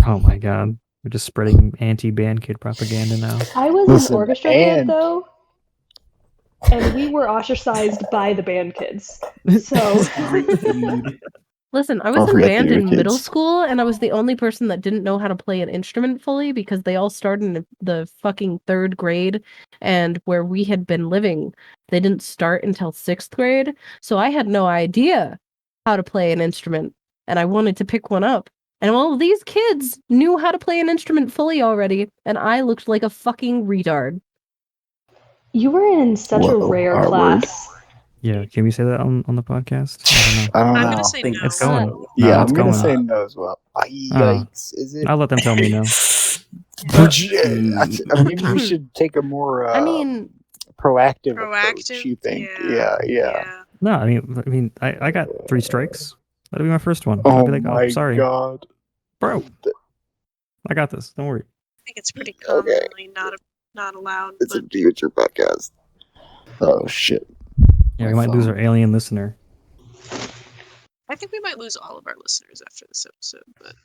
Oh my god. We're just spreading anti-band kid propaganda now.
I was
Listen,
an orchestra kid
and-
though, and we were ostracized by the band kids. So
Listen, I
Don't
was in
forget
band
theater
in middle
kids.
school, and I was the only person that didn't know how to play an instrument fully because they all started in the fucking 3rd grade, and where we had been living, they didn't start until 6th grade. So I had no idea how to play an instrument, and I wanted to pick one up. And all of these kids knew how to play an instrument fully already, and I looked like a fucking retard.
you were in such a
Whoa,
rare
our
class.
Yeah, can we say that on the podcast? I
I don't
I'm
know.
gonna say
think
no.
It's going.
so-
No,
Yeah,
it's
I'm gonna
going.
say no as well. Yikes! Is
don't
it?
know. I'll let them tell me no.
Maybe we should take a more
I mean,
proactive approach.
Proactive.
You think?
Yeah.
Yeah.
No, I mean, I got 3 strikes. That'll be my first one.
Oh
I'll be like,
my
oh, sorry,
god,
bro. I got this. Don't worry.
I think it's pretty
Okay.
commonly not allowed.
It's
But
a future podcast. Oh shit.
Yeah, we
My
might lose
phone.
our alien listener.
I think we might lose all of our listeners after this episode. But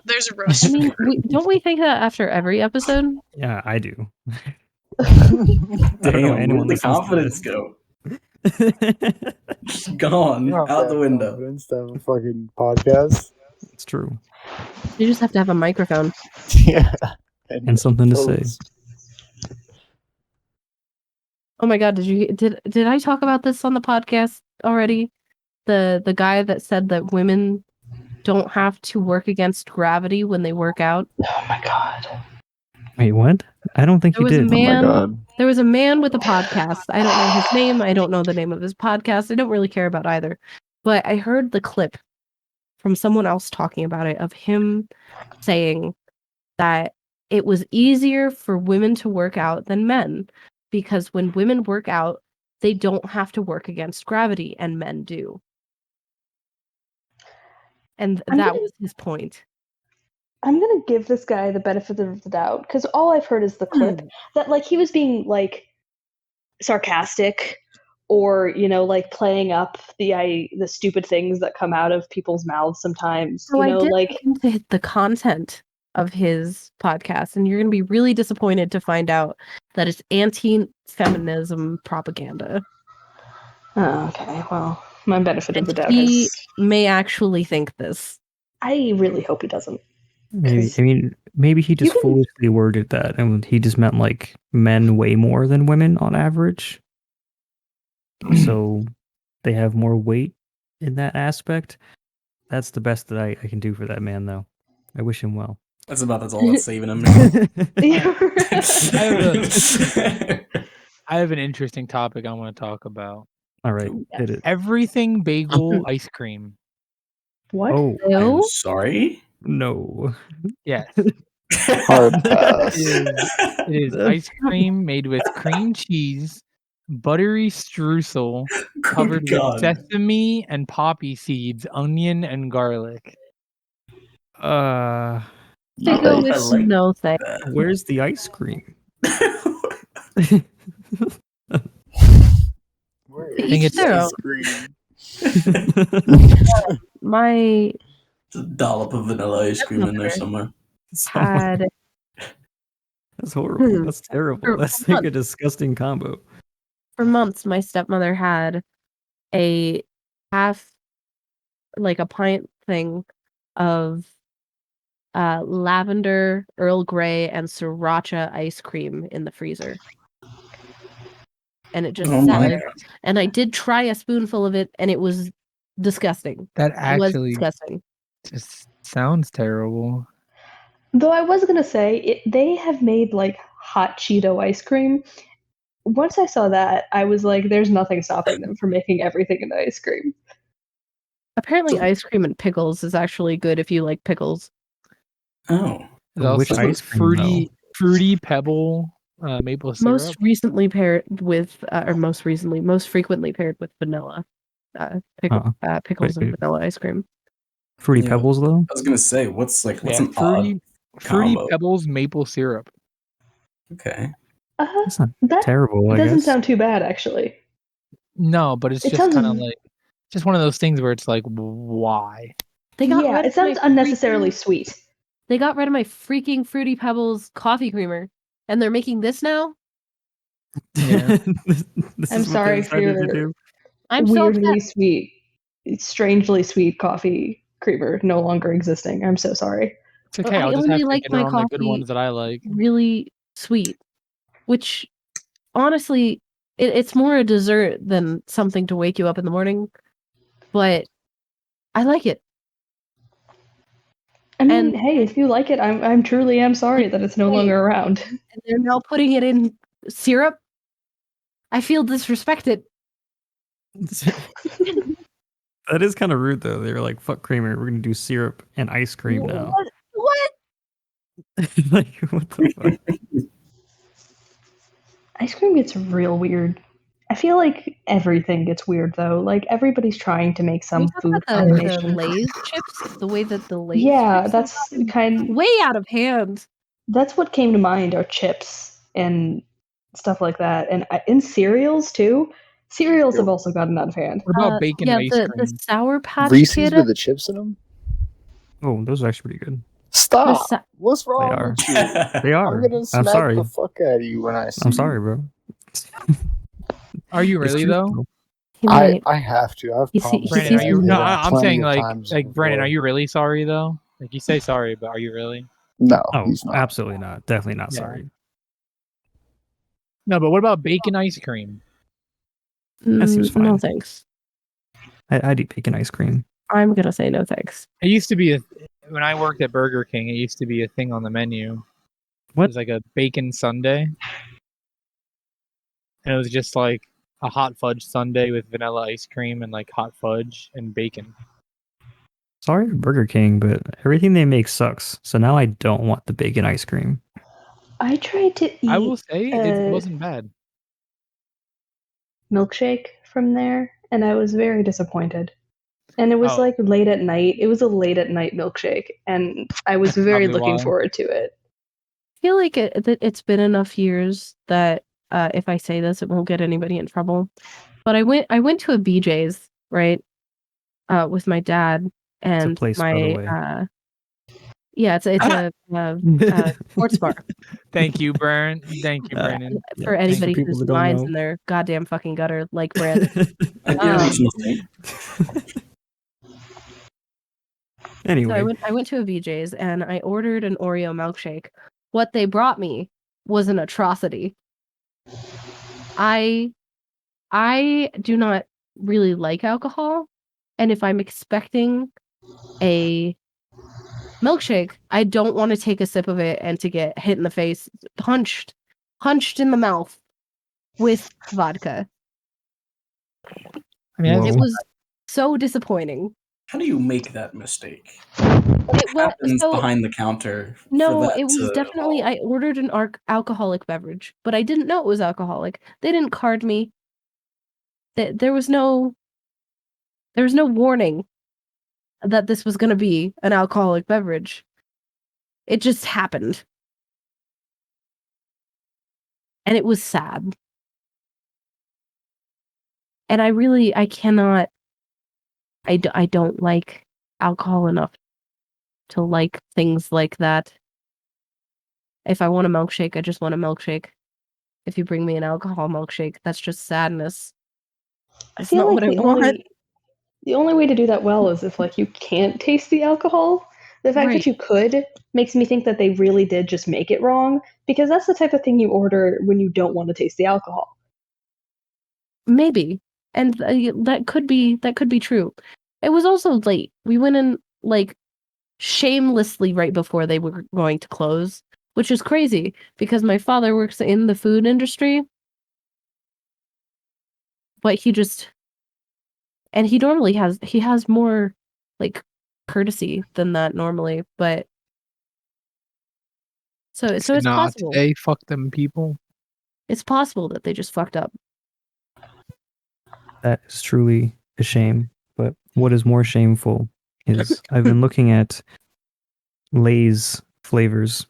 there's a roast.
I mean, don't we think that after every episode?
Yeah, I do. I don't know
Damn,
anyone
where'd the
listens to
confidence go? Gone out the window.
Confidence to have a fucking podcast.
It's true.
You just have to have a microphone.
Yeah.
And something to say.
totes.
Oh my god, did I talk about this on the podcast already? The guy that said that women don't have to work against gravity when they work out.
Oh my god.
Wait, what? I don't think
There
you
was a
did.
man-
Oh my god.
There was a man with a podcast. I don't know his name. I don't know the name of his podcast. I don't really care about either. But I heard the clip from someone else talking about it of him saying that it was easier for women to work out than men because when women work out, they don't have to work against gravity and men do. And that was his point.
I'm gonna give this guy the benefit of the doubt because all I've heard is the clip that like he was being like sarcastic or like playing up the stupid things that come out of people's mouths sometimes.
So I did
like
look into the content of his podcast, and you're gonna be really disappointed to find out that it's anti-feminism propaganda.
oh, okay, well, my benefit of
And
the doubt
he
is
may actually think this.
I really hope he doesn't.
Maybe, I mean, maybe he just
can-
foolishly worded that, and he just meant like men weigh more than women on average, so they have more weight in that aspect. That's the best that I can do for that man, though. I wish him well.
That's all that's saving him.
I have an interesting topic I want to talk about.
All right, hit it.
Everything bagel ice cream.
What?
Oh
No?
I'm sorry.
no!
Yes.
Hard pass.
It is ice cream made with cream cheese, buttery streusel, covered with sesame and poppy seeds, onion, and garlic.
To go with no thanks.
Where's the ice cream?
Where
I think
is
it's
ice cream?
My
It's a dollop of vanilla ice cream in there somewhere.
had
That's horrible. That's terrible. That's like a disgusting combo.
for months. My stepmother had a half, like a pint thing of lavender, Earl Grey, and sriracha ice cream in the freezer. And it just sat. And I did try a spoonful of it, and it was disgusting.
That actually
was disgusting.
Just sounds terrible.
Though I was gonna say, they have made like hot Cheeto ice cream. Once I saw that, I was like, there's nothing stopping them from making everything into ice cream.
Apparently, ice cream and pickles is actually good if you like pickles.
Oh.
Which ice cream,
fruity pebble maple syrup.
Most frequently paired with vanilla. Pickles and vanilla ice cream.
Fruity Pebbles, though?
I was gonna say, what's an
fruity
combo?
pebbles maple syrup.
Okay.
That's not terrible.
It doesn't sound too bad, actually.
No, but it's just kind of like just one of those things where it's like, why?
It sounds unnecessarily sweet.
They got rid of my freaking Fruity Pebbles coffee creamer, and they're making this now.
Yeah.
I'm sorry for your
I'm
weirdly sweet, strangely sweet coffee creamer no longer existing. I'm so sorry.
It's okay. I'll just have to get on the good ones that I like.
Really sweet, which honestly, it's more a dessert than something to wake you up in the morning. But I like it.
I mean, hey, if you like it, I'm truly am sorry that it's no longer around.
And they're now putting it in syrup. I feel disrespected.
That is kind of rude, though. They were like, "Fuck creamer, we're gonna do syrup and ice cream now."
What?
Like, what the fuck?
Ice cream gets real weird. I feel like everything gets weird, though. Like, everybody's trying to make some food combination.
The Lay's chips, the way that the Lay's
chips
that's way out of hand.
That's what came to mind, are chips and stuff like that. And in cereals, too. Cereals have also gotten out of hand.
What about bacon ice cream?
The Sour Patch
Reese's with the chips in them?
Oh, those are actually pretty good.
Stop! What's wrong with you?
They are.
I'm gonna smack the fuck out of you when I see
I'm sorry, bro.
Are you really, though?
I have to. I've promised.
Brandon, are you? No, I'm saying
like
Brandon, are you really sorry though? Like you say sorry, but are you really?
No,
he's not. Absolutely not. Definitely not sorry.
No, but what about bacon ice cream?
That seems fine.
No thanks.
I'd eat bacon ice cream.
I'm gonna say no thanks.
It used to be when I worked at Burger King. It used to be a thing on the menu.
What?
It was like a bacon sundae, and it was just like a hot fudge sundae with vanilla ice cream and like hot fudge and bacon.
Sorry for Burger King, but everything they make sucks. So now I don't want the bacon ice cream.
I tried to eat.
I will say it wasn't bad.
Milkshake from there, and I was very disappointed. And it was like late at night. It was a late at night milkshake, and I was very looking forward to it.
I feel like it's been enough years that if I say this, it won't get anybody in trouble. But I went to a BJ's, right, with my dad and
it's a place,
my
by the way.
it's a sports bar.
Thank you, Brandon. Thank you, Brandon.
For anybody whose mind's in their goddamn fucking gutter, like Brandon.
Anyway,
so I went to a BJ's and I ordered an Oreo milkshake. What they brought me was an atrocity. I do not really like alcohol, and if I'm expecting a milkshake, I don't want to take a sip of it and to get hit in the face, punched in the mouth with vodka.
I mean,
it was so disappointing.
How do you make that mistake? What happens behind the counter?
No, it was definitely. I ordered an alcoholic beverage, but I didn't know it was alcoholic. They didn't card me. There was no warning that this was going to be an alcoholic beverage. It just happened, and it was sad. And I cannot. I don't like alcohol enough to like things like that. If I want a milkshake, I just want a milkshake. If you bring me an alcohol milkshake, that's just sadness. That's not what I want.
The only way to do that well is if like you can't taste the alcohol. The fact that you could makes me think that they really did just make it wrong, because that's the type of thing you order when you don't want to taste the alcohol.
Maybe. And that could be true. It was also late. We went in like shamelessly right before they were going to close, which is crazy because my father works in the food industry. But he normally has more like courtesy than that normally, but so it's possible.
Today, fuck them people.
It's possible that they just fucked up.
That is truly a shame. But what is more shameful is I've been looking at Lay's flavors.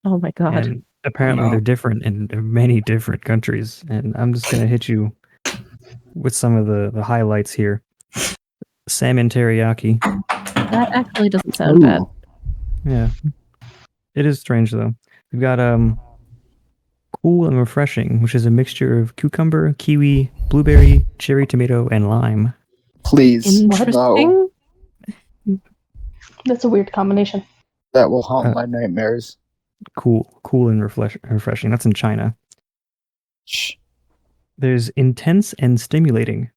Oh my god.
And apparently they're different in many different countries. And I'm just going to hit you with some of the highlights here. Salmon teriyaki.
That actually doesn't sound bad.
Yeah. It is strange though. We've got cool and refreshing, which is a mixture of cucumber, kiwi, blueberry, cherry tomato, and lime.
Please, no.
That's a weird combination.
That will haunt my nightmares.
Cool and refreshing. That's in China.
Shh.
There's intense and stimulating.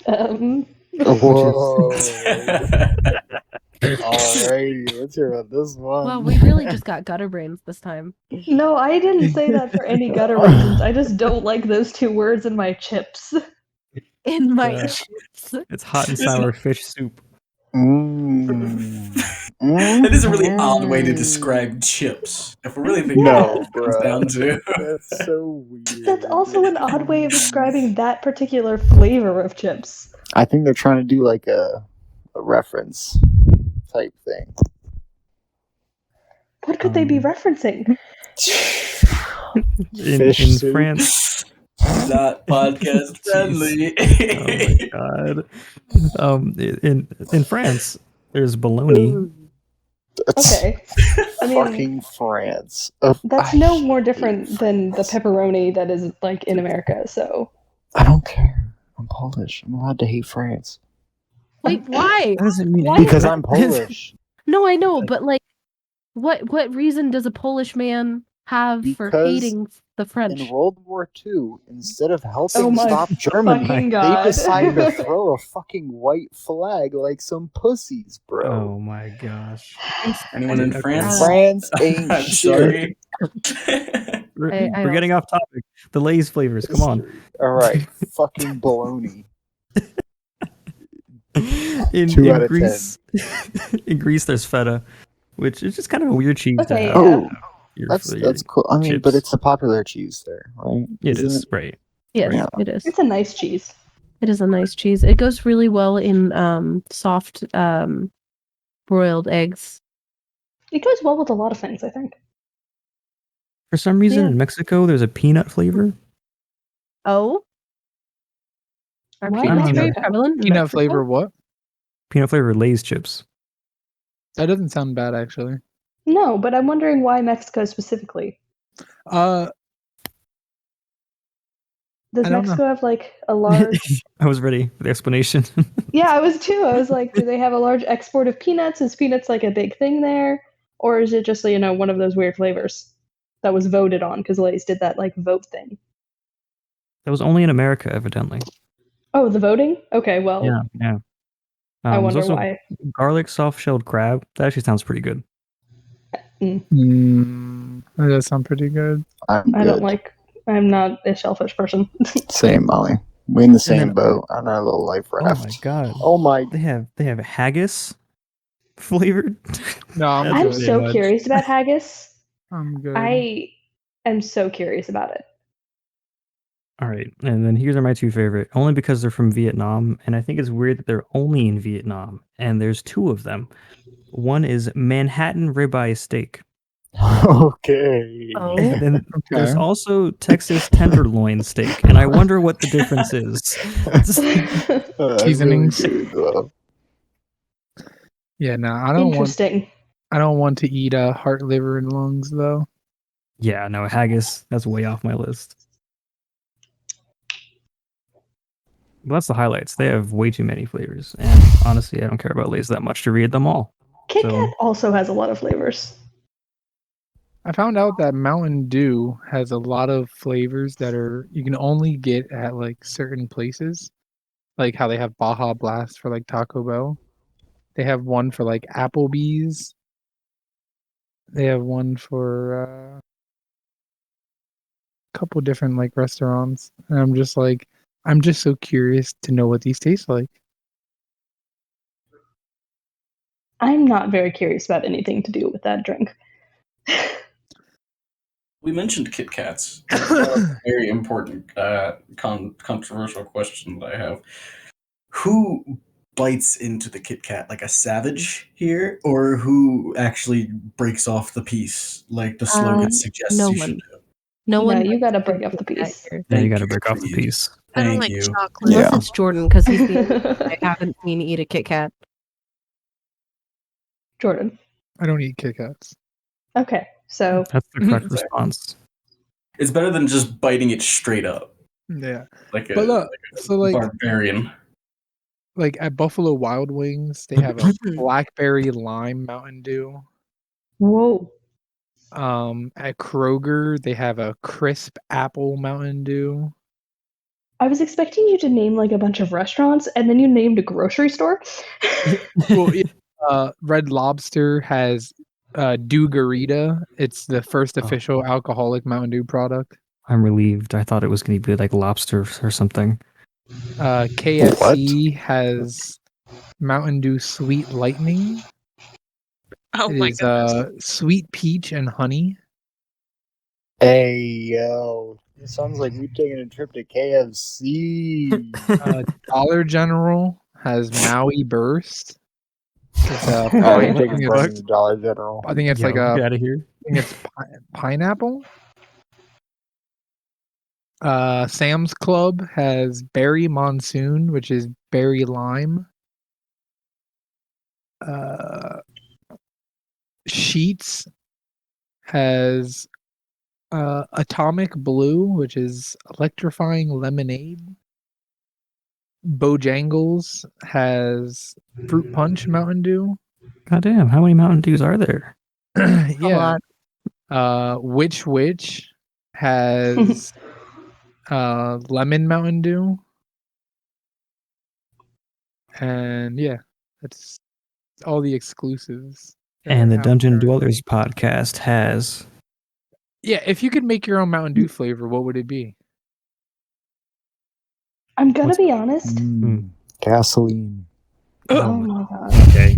Whoa. Alrighty, let's hear about this one.
Well, we really just got gutter brains this time.
No, I didn't say that for any gutter reasons. I just don't like those two words in my chips.
In my chips.
It's hot and sour fish soup.
That is a really odd way to describe chips. If we're really thinking about what it comes down to.
That's so weird.
That's also an odd way of describing that particular flavor of chips.
I think they're trying to do like a reference type thing.
What could they be referencing?
in France.
Not podcast friendly.
Oh my god. In France, there's bologna.
Okay. I mean,
fucking France.
That's no more different than the pepperoni that is like in America, so.
I don't care. I'm Polish. I'm allowed to hate France.
Wait, why?
That doesn't mean
because I'm Polish.
No, I know, but like, what reason does a Polish man have for hating the French?
In World War II, instead of helping stop Germany, they decided to throw a fucking white flag like some pussies, bro.
Oh my gosh.
Anyone in France?
France ain't
I'm
shit.
sorry.
We're getting off topic. The Lay's flavors, come on.
Alright, fucking bologna.
In
2 out of
Greece, 10. In Greece, there's feta, which is just kind of a weird cheese.
Okay,
that's cool. I mean,
chips.
but it's a popular cheese there, right?
It is, right?
Yes,
Yeah.
it is.
It's a nice cheese.
It is a nice cheese. It goes really well in soft broiled eggs.
It goes well with a lot of things, I think.
For some reason, in Mexico, there's a peanut flavor.
Oh? Are peanuts very prevalent?
Peanut flavor what?
Peanut flavor Lay's chips.
That doesn't sound bad, actually.
No, but I'm wondering why Mexico specifically.
I
Does
don't
Mexico have like a large...
I was ready for the explanation.
Yeah, I was too. I was like, do they have a large export of peanuts? Is peanuts like a big thing there? Or is it just, one of those weird flavors that was voted on because Lay's did that like vote thing?
That was only in America, evidently.
Oh, the voting? Okay, well...
Yeah.
I wonder
there's also
why.
Garlic soft-shelled crab. That actually sounds pretty good.
That does sound pretty good.
I'm not a shellfish person.
Same, Molly. We in the same boat on our little life raft.
Oh my god!
Oh my!
They have haggis flavored.
No,
I'm so curious about haggis.
I'm good.
I am so curious about it.
All right, and then here's are my two favorite, only because they're from Vietnam, and I think it's weird that they're only in Vietnam, and there's two of them. One is Manhattan ribeye steak.
Okay.
Oh.
And then there's also Texas tenderloin steak, and I wonder what the difference is.
Seasonings.
Really
yeah, no, I don't
Interesting.
I don't want to eat heart, liver, and lungs though.
Yeah, no, haggis, that's way off my list. Well, that's the highlights. They have way too many flavors, and honestly, I don't care about Lay's that much to read them all.
Kit Kat also has a lot of flavors.
I found out that Mountain Dew has a lot of flavors that you can only get at like certain places, like how they have Baja Blast for like Taco Bell. They have one for like Applebee's. They have one for a couple different like restaurants, and I'm just so curious to know what these taste like.
I'm not very curious about anything to do with that drink.
We mentioned Kit Kats. A very important, controversial question that I have. Who bites into the Kit Kat like a savage here, or who actually breaks off the piece like the slogan suggests
no
you
one.
should do?
No one.
You gotta break off the piece.
Yeah, you gotta break off the piece.
I don't
Thank
like
you.
chocolate.
Unless it's Jordan, because he's I haven't seen eat a Kit Kat.
Jordan.
I don't eat Kit Kats.
Okay, so
That's the correct response.
It's better than just biting it straight up.
Yeah,
Like a,
but look, so like
barbarian.
Like at Buffalo Wild Wings, they have a blackberry lime Mountain Dew.
whoa.
At Kroger, they have a crisp apple Mountain Dew.
I was expecting you to name like a bunch of restaurants, and then you named a grocery store.
Well, yeah, Red Lobster has Dew-Garita. It's the first official alcoholic Mountain Dew product.
I'm relieved. I thought it was going to be like lobster or something.
KFC has Mountain Dew Sweet Lightning.
Oh
It
my
is
goodness.
sweet peach and honey.
Hey, yo. It sounds like we've taken a trip to KFC.
Dollar General has Maui Burst. It's
Oh, you're taking us to Dollar General.
I think it's like
get out of here.
I think it's pineapple. Sam's Club has Berry Monsoon, which is berry lime. Sheets has Atomic Blue, which is electrifying lemonade. Bojangles has Fruit Punch Mountain Dew.
Goddamn, how many Mountain Dews are there?
Yeah. Witch has Lemon Mountain Dew. And yeah, that's all the exclusives.
And the Dungeon Dwellers podcast has...
Yeah, if you could make your own Mountain Dew flavor, what would it be?
I'm gonna be honest.
Gasoline.
Oh my god.
Okay.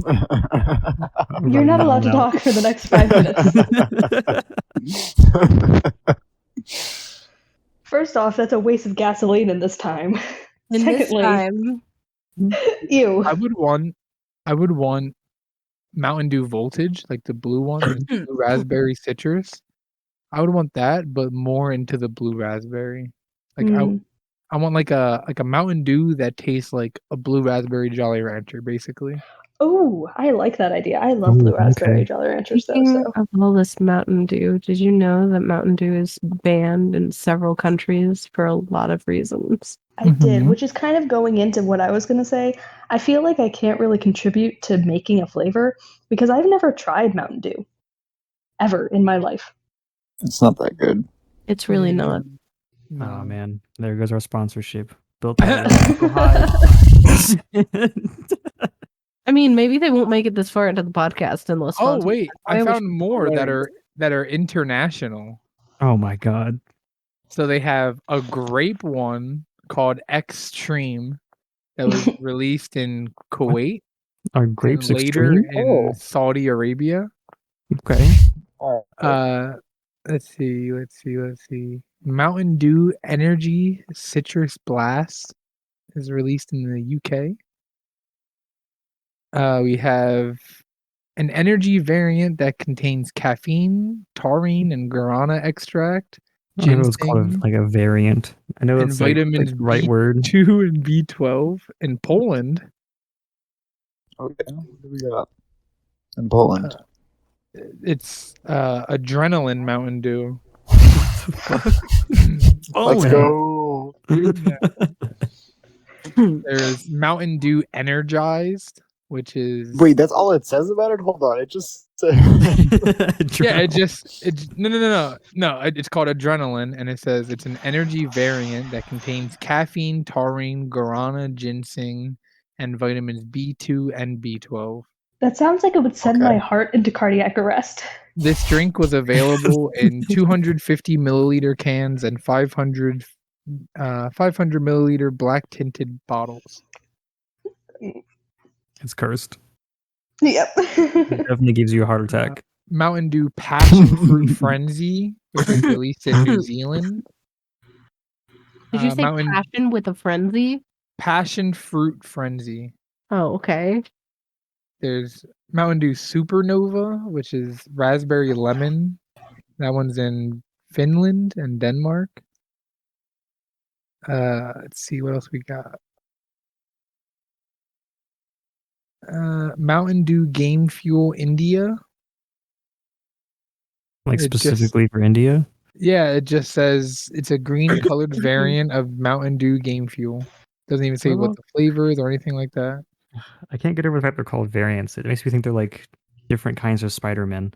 You're not allowed to talk for the next 5 minutes. First off, that's a waste of gasoline in this time. Secondly, ew.
I would want Mountain Dew Voltage, like the blue one, the blue raspberry citrus. I would want that, but more into the blue raspberry. Like I want like a Mountain Dew that tastes like a blue raspberry Jolly Rancher, basically.
Oh, I like that idea. I love blue raspberry Jolly Ranchers though. So.
Of all this Mountain Dew, did you know that Mountain Dew is banned in several countries for a lot of reasons?
I did, which is kind of going into what I was going to say. I feel like I can't really contribute to making a flavor because I've never tried Mountain Dew ever in my life.
It's not that good.
It's really not.
Oh man, there goes our sponsorship. Built
I mean, maybe they won't make it this far into the podcast unless.
Oh wait, I found more that are international.
Oh my god!
So they have a grape one, called Extreme that was released in Kuwait
Are grapes
and later
extreme?
in Saudi Arabia.
Okay.
Let's see. Mountain Dew Energy Citrus Blast is released in the UK. We have an energy variant that contains caffeine, taurine, and guarana extract,
I know it's called
ginseng,
like a variant. I know
and
it's like
vitamins
the right word.
B2 and B12. In Poland,
Okay, what do we got in Poland?
it's adrenaline Mountain Dew.
Let's go.
There's Mountain Dew Energized, which is
Wait, that's all it says about it? Hold on, it just says...
yeah, no. It's called adrenaline, and it says it's an energy variant that contains caffeine, taurine, guarana, ginseng, and vitamins B2 and B12.
That sounds like it would send my heart into cardiac arrest.
This drink was available in 250 milliliter cans and 500 milliliter black tinted bottles.
It's cursed.
Yep.
It definitely gives you a heart attack.
Mountain Dew Passion Fruit Frenzy, which was released in New Zealand.
Did you say passion with a frenzy?
Passion Fruit Frenzy.
Oh, okay.
There's Mountain Dew Supernova, which is raspberry lemon. That one's in Finland and Denmark. Let's see what else we got. Mountain Dew Game Fuel India.
Like specifically for India?
Yeah, it just says it's a green colored variant of Mountain Dew Game Fuel. Doesn't even say what the flavor is or anything like that.
I can't get over the fact they're called variants. It makes me think they're like different kinds of Spider-Man.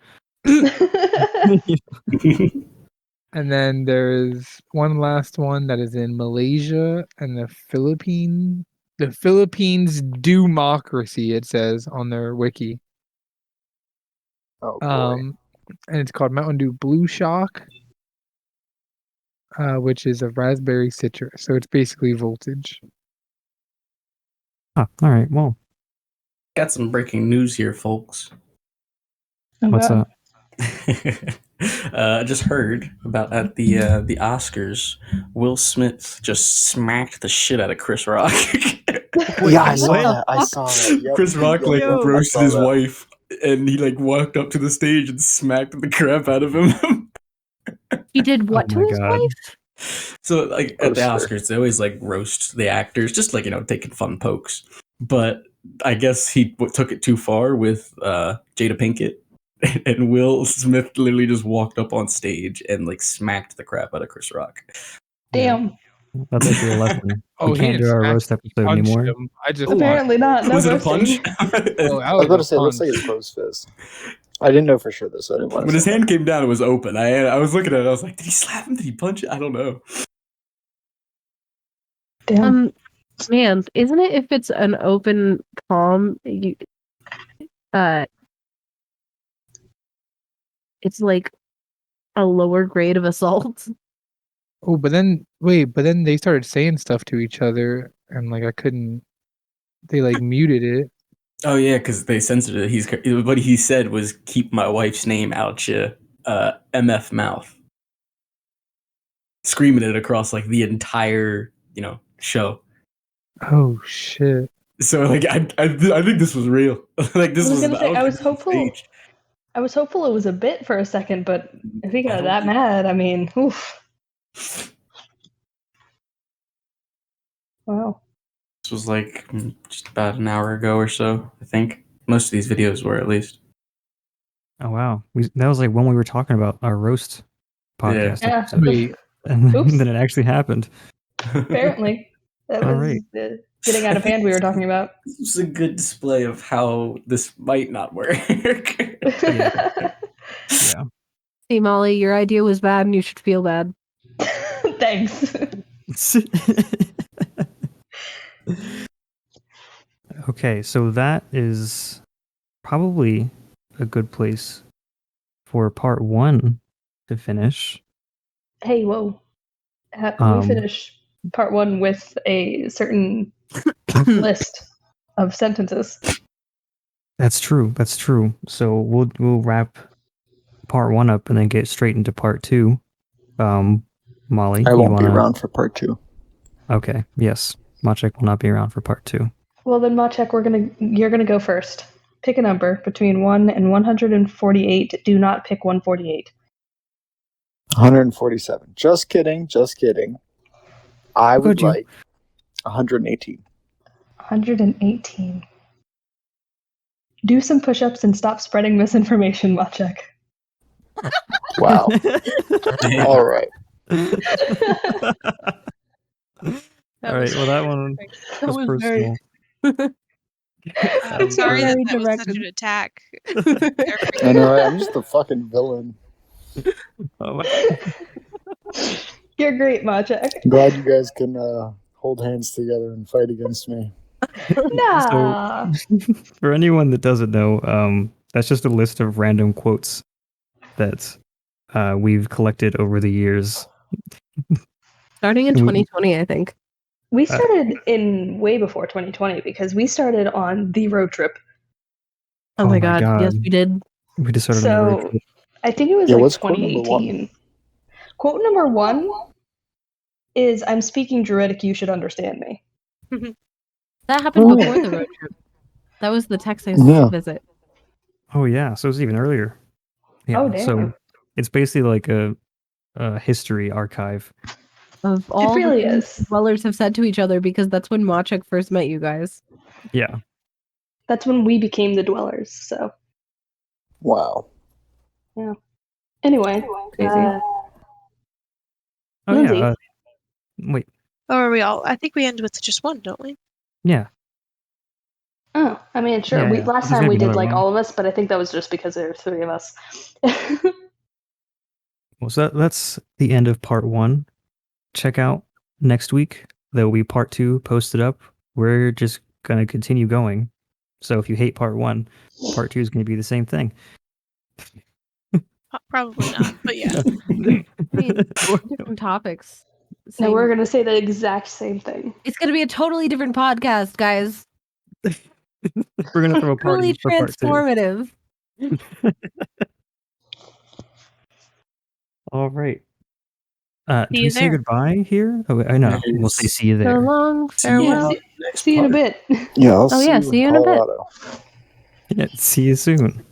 And then there's one last one that is in Malaysia and the Philippines. The Philippines Democracy, it says on their wiki.
Oh, boy.
And it's called Mountain Dew Blue Shock, which is a raspberry citrus. So it's basically voltage.
Oh, all right. Well,
got some breaking news here, folks.
What's up?
I just heard about at the Oscars, Will Smith just smacked the shit out of Chris Rock.
Yeah, I saw that. Yep.
Chris Rock roasted his wife, and he walked up to the stage and smacked the crap out of him.
He did what to his wife?
So at the Oscars, they always roast the actors, just taking fun pokes. But I guess he took it too far with Jada Pinkett. And Will Smith literally just walked up on stage and smacked the crap out of Chris Rock.
Damn.
That's actually a lesson.
Oh,
we can't do our roast episode anymore.
Apparently not. No
was it a punch?
I was about to say, it looks like his closed fist. I didn't know for sure, though, so I didn't want to
When his hand came down, it was open. I was looking at it, I was like, did he slap him? Did he punch it? I don't know.
Damn.
Man, isn't it if it's an open palm, it's like a lower grade of assault?
Oh, but then they started saying stuff to each other, and I couldn't. They muted it.
Oh yeah, because they censored it. What he said was, "Keep my wife's name out your MF mouth," screaming it across the entire show.
Oh shit!
So I think this was real.
I was hopeful. I was hopeful it was a bit for a second, but if he got that mad, I mean, oof. Wow.
This was just about an hour ago or so, I think. Most of these videos were, at least.
Oh wow, that was when we were talking about our roast podcast.
Yeah.
Episode. And then it actually happened.
Apparently, that was the getting out of hand we were talking about.
This was a good display of how this might not work.
Yeah.
See, Molly, your idea was bad, and you should feel bad.
Thanks.
Okay, so that is probably a good place for part 1 to finish.
Hey, whoa. How can we finish part 1 with a certain list of sentences.
That's true. That's true. So we'll wrap part 1 up and then get straight into part 2. Molly,
I
you
won't
wanna...
be around for part 2.
Okay. Yes, Maciej will not be around for part 2.
Well then, Maciej, you're gonna go first. Pick a number between 1 and 148. Do not pick 148.
147. Just kidding. Just kidding. I would like 118.
118. Do some push-ups and stop spreading misinformation, Maciej.
Wow. All right.
All right. Well, that one was personal.
I'm sorry that was
direct.
such an attack.
I know, right? I'm just a fucking villain.
Oh my.
You're great, Maciej.
Glad you guys can hold hands together and fight against me.
Nah.
So, for anyone that doesn't know, that's just a list of random quotes that we've collected over the years.
Starting in 2020, I think.
We started in way before 2020 because we started on the road trip.
Oh my god. Yes, we did.
We just started on the road trip.
I think it was
what's quote number
2018. Quote number 1 is, "I'm speaking Druidic, you should understand me."
That happened before the road trip. That was the Texas visit.
Oh yeah, so it was even earlier. Yeah,
oh damn.
So it's basically like a history archive
of all
it really
the
is.
dwellers have said to each other, because that's when Maciej first met you guys.
Yeah.
That's when we became the dwellers, so.
Wow.
Yeah. Anyway.
Crazy.
Lindsay.
Wait.
Oh, are we all? I think we end with just one, don't we?
Yeah.
Oh, I mean, sure.
Yeah,
last
There's
time we did
another
like
one.
all of us, but I think that was just because there were 3 of us.
Well, so that's the end of part 1. Check out next week. There will be part 2 posted up. We're just going to continue going. So if you hate part 1, part 2 is going to be the same thing.
Probably not, but yeah.
Different topics.
No, we're going to say the exact same thing.
It's going to be a totally different podcast, guys.
We're going to throw a party
Really
for part 2.
transformative.
All right. Do
See
we
you
say
there.
goodbye here? Oh, I know. We'll say see you
So
there.
long, farewell.
See you in a bit.
Yeah, I'll
see you in a bit.
Colorado.
Yeah, see you soon.